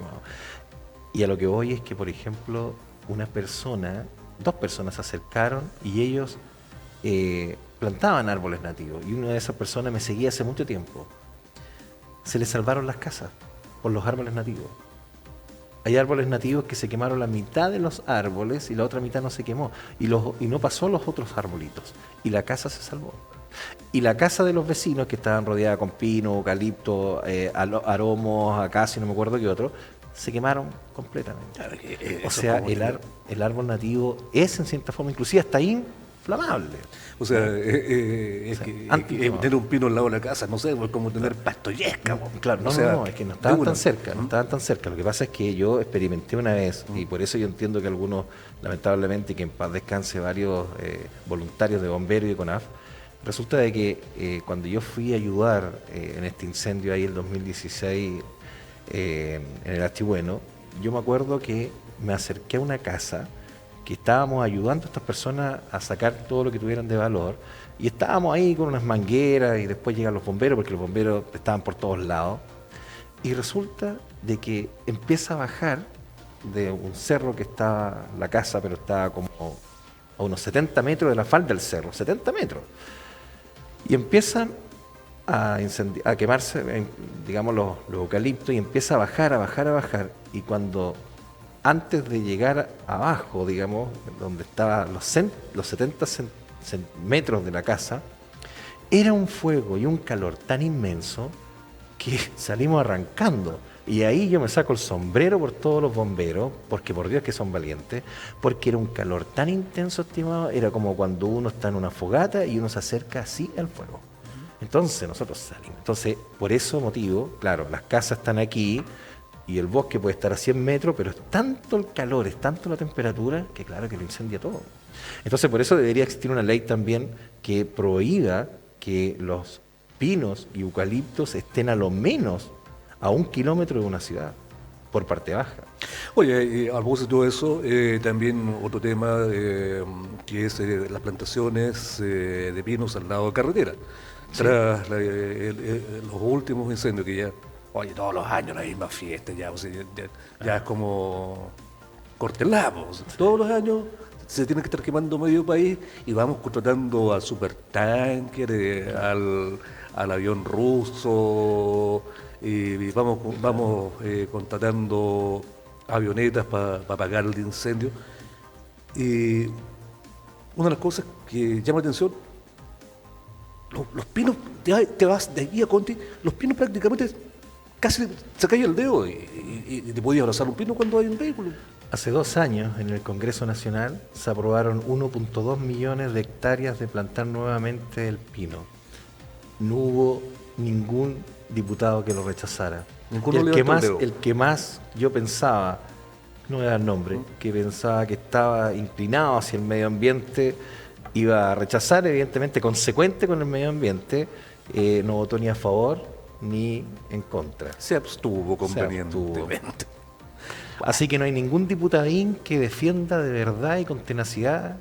Y a lo que voy es que, por ejemplo, dos personas se acercaron y ellos plantaban árboles nativos. Y una de esas personas me seguía hace mucho tiempo. Se les salvaron las casas por los árboles nativos. Hay árboles nativos que se quemaron la mitad de los árboles y la otra mitad no se quemó. Y no pasó los otros arbolitos. Y la casa se salvó. Y la casa de los vecinos, que estaban rodeadas con pino, eucalipto, aromos, acacio, no me acuerdo qué otro, se quemaron completamente. O sea, el árbol nativo es en cierta forma, inclusive hasta inflamable. O sea, tener un pino al lado de la casa, no sé, es como tener pasto yesca. Claro, no, es que no estaban tan cerca, no estaban tan cerca. Lo que pasa es que yo experimenté una vez, y por eso yo entiendo que algunos, lamentablemente, que en paz descanse varios voluntarios de bomberos y de CONAF, resulta de que cuando yo fui a ayudar en este incendio ahí el 2016 en el Archibueno, yo me acuerdo que me acerqué a una casa que estábamos ayudando a estas personas a sacar todo lo que tuvieran de valor, y estábamos ahí con unas mangueras y después llegan los bomberos, porque los bomberos estaban por todos lados, y resulta de que empieza a bajar de un cerro que estaba la casa, pero estaba como a unos 70 metros de la falda del cerro, 70 metros, y empiezan a quemarse, digamos, los eucaliptos, y empieza a bajar, y cuando antes de llegar abajo, digamos, donde estaban los 70 metros de la casa, era un fuego y un calor tan inmenso que salimos arrancando. Y ahí yo me saco el sombrero por todos los bomberos, porque por Dios que son valientes, porque era un calor tan intenso, estimado, era como cuando uno está en una fogata y uno se acerca así al fuego. Entonces nosotros salimos. Entonces, por ese motivo, claro, las casas están aquí, y el bosque puede estar a 100 metros, pero es tanto el calor, es tanto la temperatura, que claro que lo incendia todo. Entonces, por eso debería existir una ley también que prohíba que los pinos y eucaliptos estén a lo menos a 1 kilómetro de una ciudad, por parte baja. Oye, a propósito de eso, también otro tema que es las plantaciones de pinos al lado de carretera. Sí. Tras los últimos incendios que ya... Oye, todos los años la misma fiesta, ya, o sea, ya es como cortelamos. Todos los años se tiene que estar quemando medio país y vamos contratando al supertanker, al avión ruso, y vamos contratando avionetas para apagar el incendio. Y una de las cosas que llama la atención, los pinos, te vas de aquí a Conti, los pinos prácticamente casi se cae el dedo y te podías abrazar un pino cuando hay un vehículo. Hace 2 años en el Congreso Nacional se aprobaron 1.2 millones de hectáreas de plantar nuevamente el pino. No hubo ningún diputado que lo rechazara. El que más yo pensaba, no voy a dar nombre, que pensaba que estaba inclinado hacia el medio ambiente, iba a rechazar, evidentemente consecuente con el medio ambiente, no votó ni a favor ni en contra. Se abstuvo convenientemente. Así que no hay ningún diputadín que defienda de verdad y con tenacidad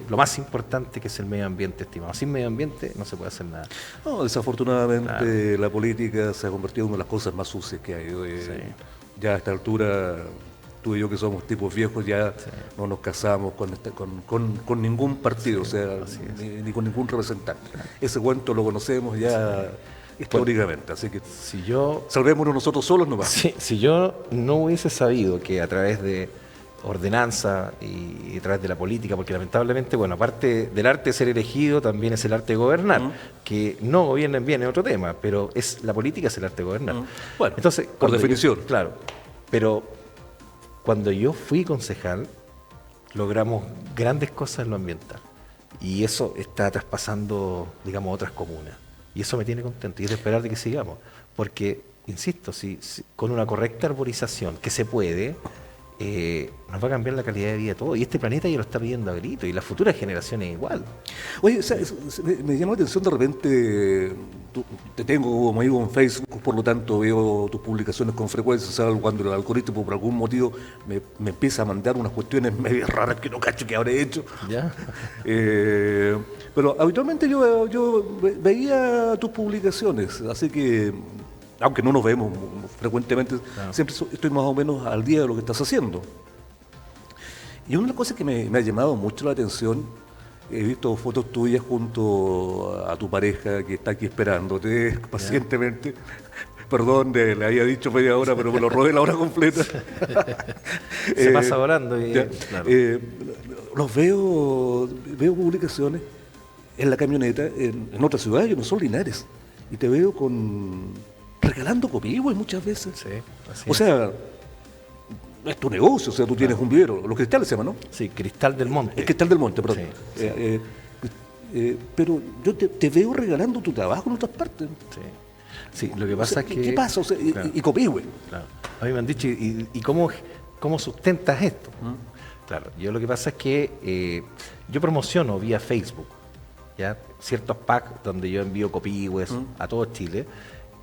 lo más importante, que es el medio ambiente, estimado. Sin medio ambiente no se puede hacer nada. No, desafortunadamente la política se ha convertido en una de las cosas más sucias que hay. Ya a esta altura, tú y yo que somos tipos viejos, ya no nos casamos con ningún partido, o sea, ni con ningún representante. Ese cuento lo conocemos ya históricamente, así que salvémonos nosotros solos nomás. Si yo no hubiese sabido que a través de ordenanza y a través de la política, porque lamentablemente, bueno, aparte del arte de ser elegido, también es el arte de gobernar, que no gobiernen bien es otro tema, pero la política es el arte de gobernar. Bueno, entonces, por definición. Claro, pero cuando yo fui concejal, logramos grandes cosas en lo ambiental, y eso está traspasando, digamos, a otras comunas. Y eso me tiene contento y es de esperar de que sigamos. Porque, insisto, si con una correcta arborización, que se puede, nos va a cambiar la calidad de vida de todo. Y este planeta ya lo está pidiendo a grito y las futuras generaciones igual. Oye, o sea, me llama la atención de repente, te tengo como amigo en Facebook, por lo tanto veo tus publicaciones con frecuencia, ¿sabes? Cuando el algoritmo por algún motivo me empieza a mandar unas cuestiones medio raras que no cacho que habré hecho. ¿Ya? Pero habitualmente yo veía tus publicaciones, así que, aunque no nos vemos frecuentemente, siempre estoy más o menos al día de lo que estás haciendo. Y una de las cosas que me ha llamado mucho la atención, he visto fotos tuyas junto a tu pareja que está aquí esperándote pacientemente. Perdón, le había dicho media hora, pero me lo robé la hora completa. Se pasa volando. Los veo publicaciones en la camioneta en otra ciudad, yo no soy Linares, y te veo regalando copihue muchas veces. Sí, así O es. sea, es tu negocio, o sea, tú tienes un vivero, los cristales se llaman, ¿no? Sí, Cristal del Monte. El cristal del monte, perdón. Sí, sí. Pero yo te veo regalando tu trabajo en otras partes. Sí, lo que pasa es que... ¿Qué pasa? O sea, claro, y copihue. claro. A mí me han dicho, ¿y cómo sustentas esto? Claro, yo lo que pasa es que yo promociono vía Facebook, ¿ya? Ciertos packs donde yo envío copihues a todo Chile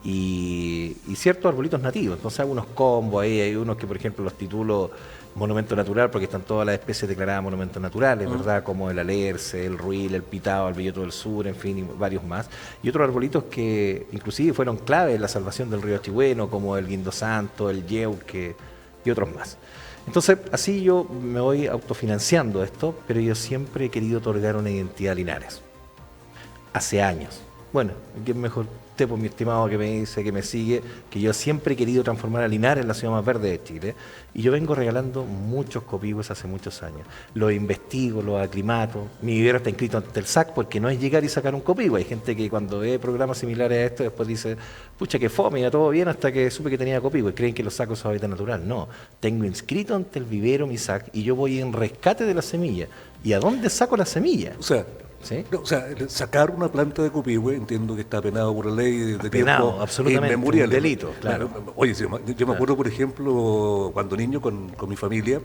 y ciertos arbolitos nativos. Entonces hago unos combos ahí, hay unos que por ejemplo los titulo Monumento Natural porque están todas las especies declaradas monumentos naturales, ¿verdad? Como el alerce, el ruil, el pitao, el belloto del sur, en fin, y varios más. Y otros arbolitos que inclusive fueron clave en la salvación del río Achigüeno, como el guindo santo, el yeuque y otros más. Entonces, así yo me voy autofinanciando esto, pero yo siempre he querido otorgar una identidad a Linares. Hace años. Bueno, ¿quién mejor usted, por mi estimado que me dice, que me sigue, que yo siempre he querido transformar a Linares en la ciudad más verde de Chile? Y yo vengo regalando muchos copihues hace muchos años. Los investigo, los aclimato. Mi vivero está inscrito ante el SAC porque no es llegar y sacar un copihue. Hay gente que cuando ve programas similares a esto después dice, pucha, que fome, ya todo bien hasta que supe que tenía copihue. Creen que los saco su hábitat natural. No, tengo inscrito ante el vivero mi SAC y yo voy en rescate de la semilla. ¿Y a dónde saco la semilla? O sea, ¿sí? no, o sea, sacar una planta de copihue, entiendo que está penado por la ley de Penado, tiempo absolutamente, inmemorial. un delito, claro. Oye, sí, yo me acuerdo, por ejemplo, cuando niño con mi familia,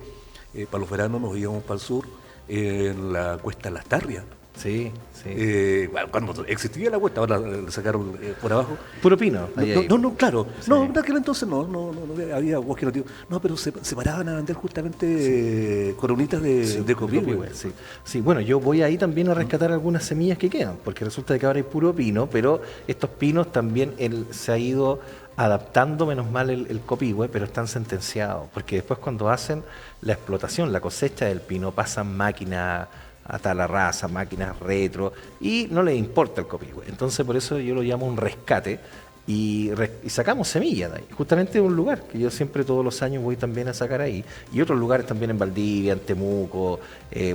para los veranos nos íbamos para el sur, en la Cuesta Las Tarrias. Sí, sí. Bueno, cuando existía la cuesta, ahora le sacaron por abajo. Puro pino. No, claro. Sí. No, en aquel entonces no había bosque nativo. No, pero se paraban a vender justamente coronitas de copihue. Sí. Sí, bueno, yo voy ahí también a rescatar algunas semillas que quedan, porque resulta de que ahora hay puro pino, pero estos pinos también se ha ido adaptando, menos mal, el copihue, pero están sentenciados, porque después cuando hacen la explotación, la cosecha del pino, pasan máquinas a tala rasa, máquinas retro, y no les importa el copihue. Entonces por eso yo lo llamo un rescate, y sacamos semillas de ahí. Justamente un lugar que yo siempre todos los años voy también a sacar ahí, y otros lugares también en Valdivia, en Temuco,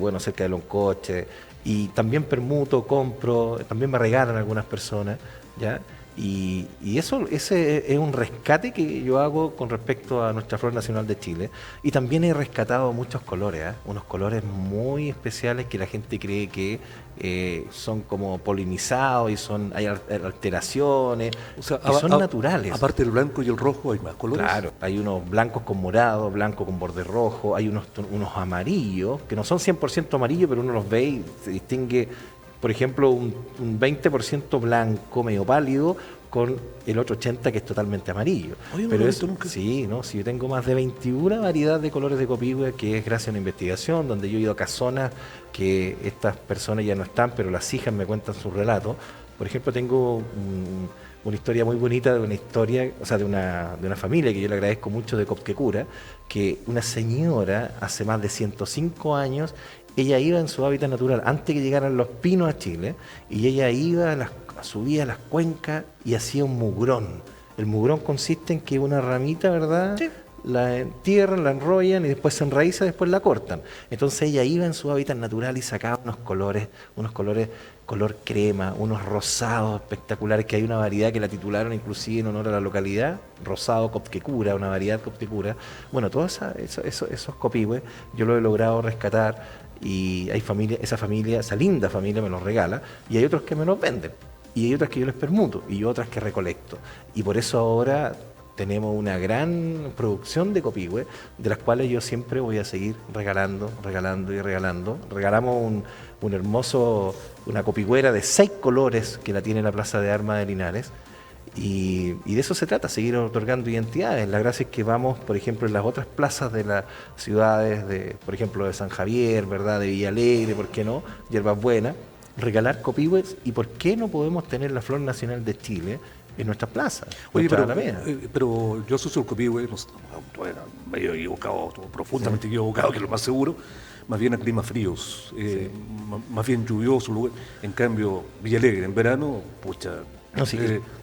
bueno, cerca de Loncoche, y también permuto, compro, también me regalan algunas personas, ¿ya? Y ese es un rescate que yo hago con respecto a nuestra flor nacional de Chile. Y también he rescatado muchos colores, unos colores muy especiales que la gente cree que son como polinizados y hay alteraciones, O sea, que son naturales. Aparte del blanco y el rojo, hay más colores. Claro, hay unos blancos con morado, blanco con borde rojo, hay unos amarillos, que no son 100% amarillos, pero uno los ve y se distingue. Por ejemplo, un 20% blanco, medio pálido, con el otro 80% que es totalmente amarillo. Oye, pero eso nunca. Sí, ¿no? Si yo tengo más de 21 variedades de colores de copihue, que es gracias a una investigación, donde yo he ido a casonas que estas personas ya no están, pero las hijas me cuentan sus relatos. Por ejemplo, tengo una historia muy bonita de una familia que yo le agradezco mucho de Copquecura, que una señora hace más de 105 años, ella iba en su hábitat natural antes que llegaran los pinos a Chile, y ella iba, subía a las cuencas y hacía un mugrón. El mugrón consiste en que una ramita, ¿verdad? Sí. La entierran, la enrollan y después se enraiza, después la cortan. Entonces ella iba en su hábitat natural y sacaba unos colores color crema, unos rosados espectaculares, que hay una variedad que la titularon inclusive en honor a la localidad, rosado Copquecura, una variedad Copquecura. Bueno, todos esos copihues yo lo he logrado rescatar, y hay esa linda familia me los regala, y hay otros que me los venden, y hay otras que yo les permuto, y otras que recolecto. Y por eso ahora tenemos una gran producción de copihue, de las cuales yo siempre voy a seguir regalando y regalando. Regalamos una copihüera de 6 colores que la tiene la Plaza de Armas de Linares, y de eso se trata, seguir otorgando identidades. La gracia es que vamos, por ejemplo, en las otras plazas de las ciudades, por ejemplo, de San Javier, ¿verdad?, de Villa Alegre, ¿por qué no?, Hierbas Buenas, regalar copihues. ¿Y por qué no podemos tener la flor nacional de Chile en nuestras plazas? Oye, pero yo asocio el copihue, medio equivocado, profundamente equivocado, que es lo más seguro, más bien a climas fríos, más bien lluvioso. En cambio, Villa Alegre en verano, pucha,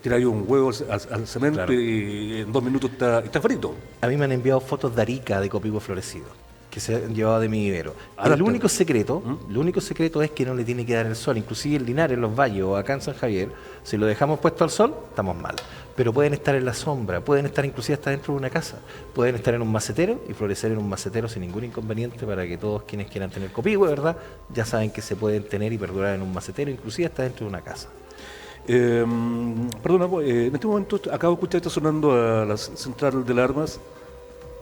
tiráis un huevo al cemento, claro, y en 2 minutos está frito. A mí me han enviado fotos de Arica de copihue florecido. que se han llevado de mi vivero. Ahora El está. único secreto es que no le tiene que dar el sol. Inclusive en Linares, en los valles o acá en San Javier, si lo dejamos puesto al sol, estamos mal. Pero pueden estar en la sombra, pueden estar inclusive hasta dentro de una casa, pueden estar en un macetero y florecer en un macetero sin ningún inconveniente, para que todos quienes quieran tener copihue, ¿verdad? Ya saben que se pueden tener y perdurar en un macetero, inclusive hasta dentro de una casa. Perdona, en este momento acabo de escuchar, está sonando a la central de alarmas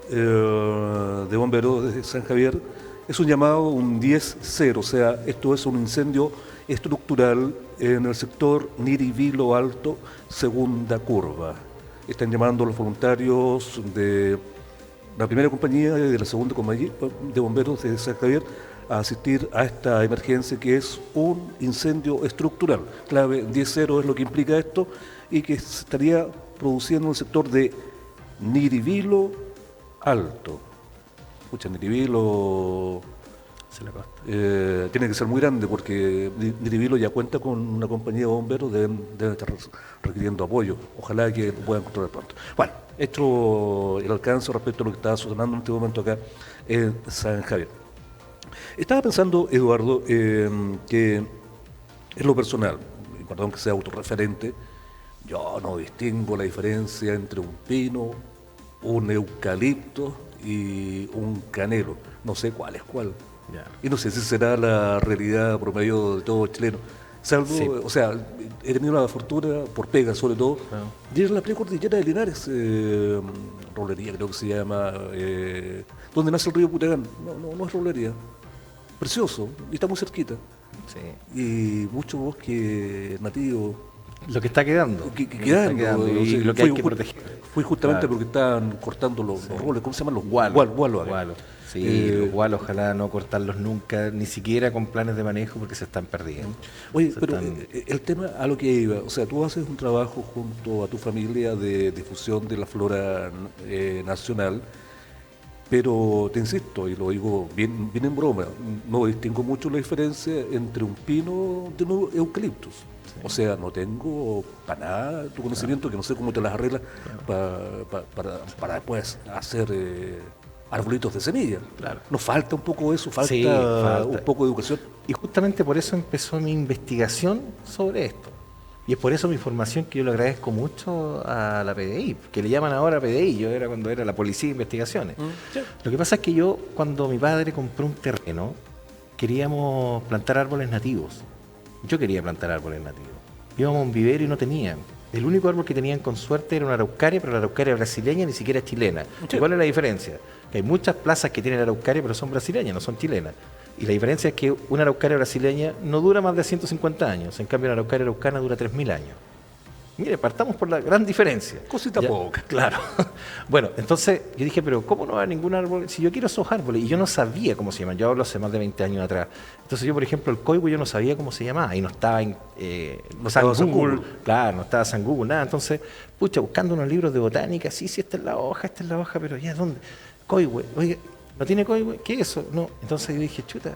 de bomberos de San Javier. Es un llamado, un 10-0, o sea, esto es un incendio estructural en el sector Niribilo Alto, segunda curva. Están llamando a los voluntarios de la primera compañía y de la segunda compañía de bomberos de San Javier a asistir a esta emergencia, que es un incendio estructural. Clave 10-0 es lo que implica esto, y que se estaría produciendo en el sector de Niribilo Alto. Escucha, Niribilo tiene que ser muy grande, porque Niribilo ya cuenta con una compañía de bomberos, deben estar requiriendo apoyo. Ojalá que lo puedan controlar pronto. Bueno, esto el alcance respecto a lo que está sonando en este momento acá en San Javier. Estaba pensando, Eduardo, que en lo personal, y perdón que sea autorreferente, yo no distingo la diferencia entre un pino, un eucalipto y un canelo. No sé cuál es cuál. Ya. Y no sé si será la realidad promedio de todo chileno. Salvo, Sí. o sea, he tenido la fortuna, por pega sobre todo, Claro. de ir a la precordillera de Linares, rolería creo que se llama, donde nace el río Putagán. No es rolería. Precioso, y está muy cerquita. Sí. Y mucho bosque nativo. Lo que está quedando. Que Lo que está quedando, quedando y o sea, lo que hay que proteger. Fue justamente Claro. porque estaban cortando los robles, ¿cómo se llaman? Los Gualos. gualos acá. Gualos. Sí, los Eh, gualos, ojalá no cortarlos nunca, ni siquiera con planes de manejo, porque se están perdiendo. Oye, Se pero están- el tema a lo que iba, o sea, tú haces un trabajo junto a tu familia de difusión de la flora nacional, pero te insisto, y lo digo bien en broma, no distingo mucho la diferencia entre un pino de un eucaliptus. O sea, no tengo para nada tu conocimiento, que no sé cómo te las arreglas para después hacer arbolitos de semilla. Claro. Nos falta un poco eso, falta, Sí, falta. un poco de educación. Y justamente por eso empezó mi investigación sobre esto. Y es por eso mi formación, que yo le agradezco mucho a la PDI, que le llaman ahora PDI, yo era cuando era la Policía de Investigaciones. Sí. Lo que pasa es que yo, cuando mi padre compró un terreno, queríamos plantar árboles nativos. Yo quería plantar árboles nativos. Íbamos a un vivero y no tenían. El único árbol que tenían con suerte era una araucaria, pero la araucaria brasileña, ni siquiera es chilena. Sí. ¿Cuál es la diferencia? Que hay muchas plazas que tienen araucaria, pero son brasileñas, no son chilenas. Y la diferencia es que una araucaria brasileña no dura más de 150 años. En cambio, una araucaria araucana dura 3000 años. Mire, partamos por la gran diferencia. Cosita Ya, poca. Claro. Bueno, entonces yo dije, pero ¿cómo no va a haber ningún árbol? Si yo quiero esos árboles, y yo no sabía cómo se llaman, yo hablo hace más de 20 años atrás. Entonces yo, por ejemplo, el coigüe yo no sabía cómo se llamaba, y no estaba en No estaba San Google. Claro, no estaba San Google, nada. Entonces, pucha, buscando unos libros de botánica, sí, esta es la hoja, pero ya, ¿dónde? Coigüe, oiga, ¿no tiene coigüe? ¿Qué es eso? No. Entonces yo dije, chuta,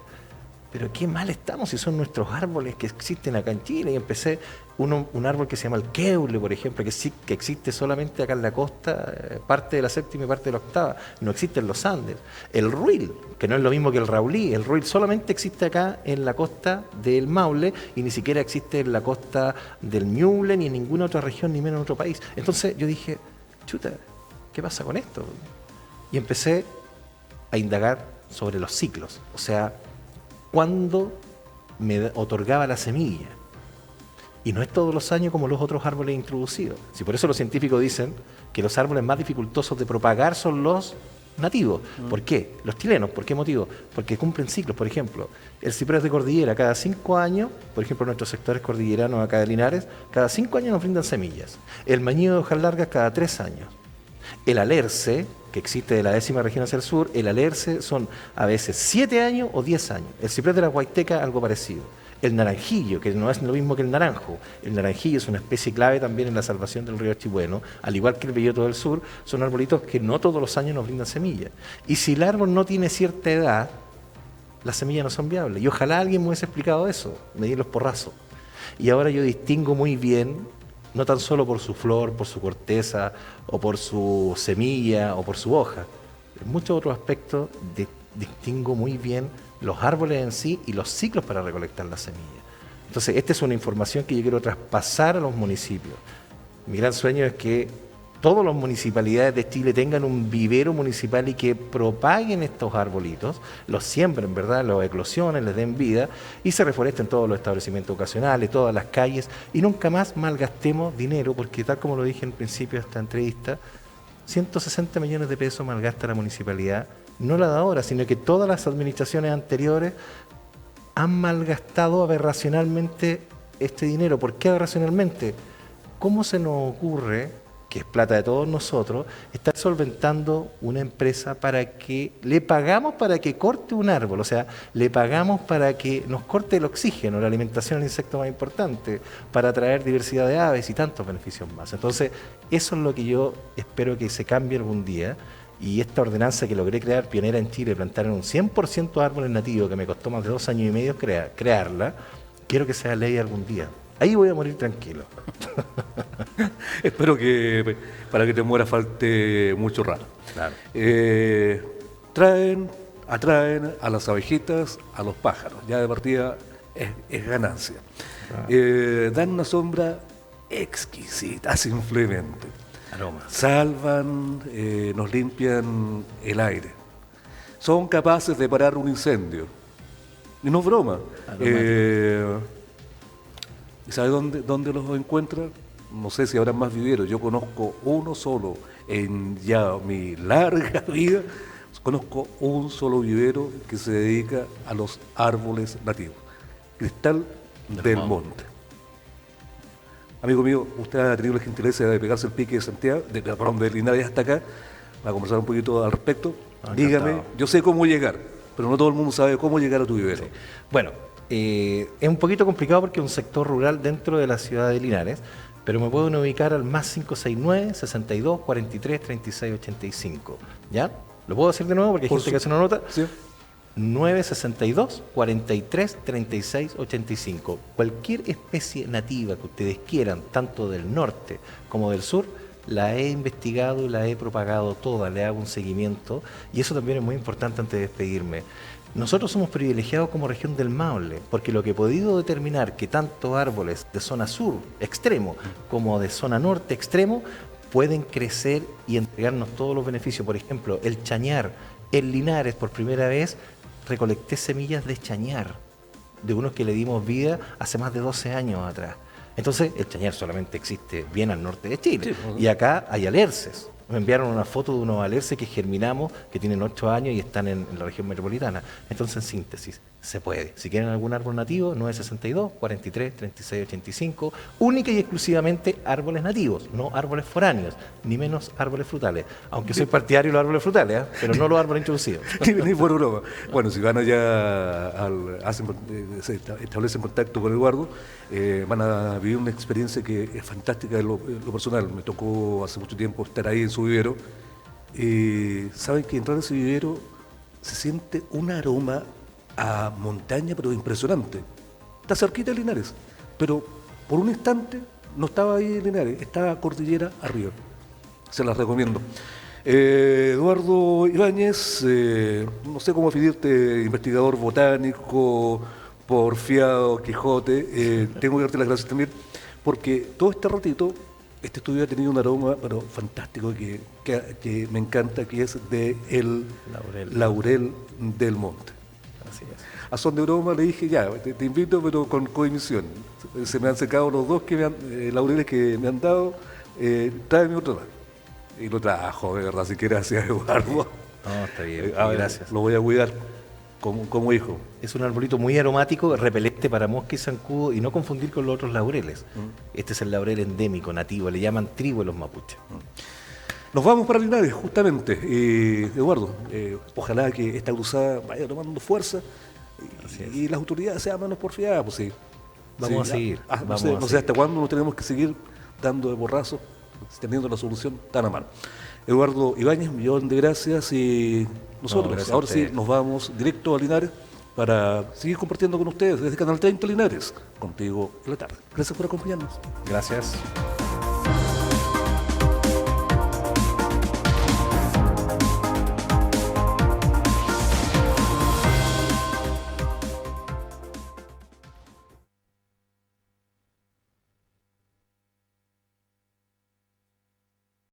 pero qué mal estamos si son nuestros árboles que existen acá en Chile. Y empecé un árbol que se llama el queule, por ejemplo, que existe solamente acá en la costa, parte de la séptima y parte de la octava. No existe en los Andes. El ruil, que no es lo mismo que el raulí. El ruil solamente existe acá en la costa del Maule y ni siquiera existe en la costa del Ñuble, ni en ninguna otra región, ni menos en otro país. Entonces yo dije, chuta, ¿qué pasa con esto? Y empecé a indagar sobre los ciclos. O sea, cuándo me otorgaba la semilla. Y no es todos los años como los otros árboles introducidos. Si por eso los científicos dicen que los árboles más dificultosos de propagar son los nativos. ¿Por qué? Los chilenos. ¿Por qué motivo? Porque cumplen ciclos. Por ejemplo, el ciprés de cordillera cada 5 años, por ejemplo, nuestros sectores cordilleranos acá de Linares, cada 5 años nos brindan semillas. El mañío de hojas largas cada 3 años. El alerce, que existe de la 10ª región hacia el sur, el alerce son a veces 7 años o 10 años. El ciprés de la Guaiteca, algo parecido. El naranjillo, que no es lo mismo que el naranjo. El naranjillo es una especie clave también en la salvación del río Archibueno, al igual que el belloto del sur, son arbolitos que no todos los años nos brindan semillas. Y si el árbol no tiene cierta edad, las semillas no son viables. Y ojalá alguien me hubiese explicado eso, medir los porrazos. Y ahora yo distingo muy bien, no tan solo por su flor, por su corteza, o por su semilla, o por su hoja, en muchos otros aspectos de distingo muy bien los árboles en sí y los ciclos para recolectar las semillas. Entonces, esta es una información que yo quiero traspasar a los municipios. Mi gran sueño es que todas las municipalidades de Chile tengan un vivero municipal y que propaguen estos arbolitos, los siembren, ¿verdad?, los eclosionen, les den vida y se reforesten todos los establecimientos ocasionales, todas las calles y nunca más malgastemos dinero, porque tal como lo dije en principio de esta entrevista, 160 millones de pesos malgasta la municipalidad, no la de ahora, sino que todas las administraciones anteriores han malgastado aberracionalmente este dinero. ¿Por qué aberracionalmente? ¿Cómo se nos ocurre, que es plata de todos nosotros, estar solventando una empresa para que le pagamos para que corte un árbol? O sea, le pagamos para que nos corte el oxígeno, la alimentación del insecto más importante, para atraer diversidad de aves y tantos beneficios más. Entonces, eso es lo que yo espero que se cambie algún día. Y esta ordenanza que logré crear, pionera en Chile, plantar en un 100% árboles nativos, que me costó más de 2 años y medio crearla, quiero que sea ley algún día. Ahí voy a morir tranquilo. Espero que para que te muera falte mucho rato. Claro. Atraen a las abejitas, a los pájaros. Ya de partida es ganancia. Dan una sombra exquisita, simplemente. Aroma. Salvan, nos limpian el aire. Son capaces de parar un incendio. Y no es broma. ¿Y sabe dónde los encuentran? No sé si habrá más viveros. Yo conozco uno solo en ya mi larga vida. Conozco un solo vivero que se dedica a los árboles nativos. Cristal del Monte. Amigo mío, usted ha tenido la gentileza de pegarse el pique de Santiago, de Linares hasta acá, va a conversar un poquito al respecto. Dígame, yo sé cómo llegar, pero no todo el mundo sabe cómo llegar a tu vivero. Sí. Bueno, es un poquito complicado porque es un sector rural dentro de la ciudad de Linares, pero me pueden ubicar al más 569 62 43 36 85. ¿Ya? ¿Lo puedo decir de nuevo porque hay gente que hace una nota? Sí. 962 43 36 85. Cualquier especie nativa que ustedes quieran, tanto del norte como del sur, la he investigado y la he propagado toda, le hago un seguimiento y eso también es muy importante antes de despedirme. Nosotros somos privilegiados como región del Maule, porque lo que he podido determinar que tanto árboles de zona sur extremo como de zona norte extremo pueden crecer y entregarnos todos los beneficios. Por ejemplo, el chañar, en Linares por primera vez recolecté semillas de chañar, de unos que le dimos vida hace más de 12 años atrás. Entonces, el chañar solamente existe bien al norte de Chile, y acá hay alerces. Me enviaron una foto de unos alerces que germinamos, que tienen 8 años y están en la región metropolitana. Entonces, en síntesis, se puede. Si quieren algún árbol nativo, 962 43 36 85, única y exclusivamente árboles nativos, no árboles foráneos, ni menos árboles frutales. Aunque soy partidario de los árboles frutales, pero no los árboles introducidos. Ni por broma. Bueno, si van allá, se establecen contacto con Eduardo, van a vivir una experiencia que es fantástica en lo personal. Me tocó hace mucho tiempo estar ahí en su vivero. Saben que entrar a ese vivero se siente un aroma a montaña, pero impresionante. Está cerquita de Linares, pero por un instante no estaba ahí en Linares, estaba cordillera arriba. Se las recomiendo. Eduardo Ibáñez, no sé cómo definirte, investigador botánico, porfiado, Quijote, tengo que darte las gracias también, porque todo este ratito, este estudio ha tenido un aroma pero fantástico que me encanta, que es de el laurel del monte. Así es. A son de broma le dije, ya, te invito, pero con coemisión. Se me han secado los dos laureles que me han dado, tráeme otro más. Y lo trajo, de verdad, así que gracias, Eduardo. No, está bien, gracias. Lo voy a cuidar como hijo. Es un arbolito muy aromático, repelente para mosca y zancudo, y no confundir con los otros laureles. Este es el laurel endémico, nativo, le llaman trigo en los mapuches. Nos vamos para Linares, justamente. Eduardo, ojalá que esta cruzada vaya tomando fuerza y las autoridades sean menos porfiadas. Pues sí. Vamos a seguir. No sé hasta cuándo nos tenemos que seguir dando de borrazos, teniendo la solución tan a mano. Eduardo Ibáñez, un millón de gracias y nosotros ahora sí nos vamos directo a Linares para seguir compartiendo con ustedes desde Canal 30 Linares, contigo en la tarde. Gracias por acompañarnos. Gracias.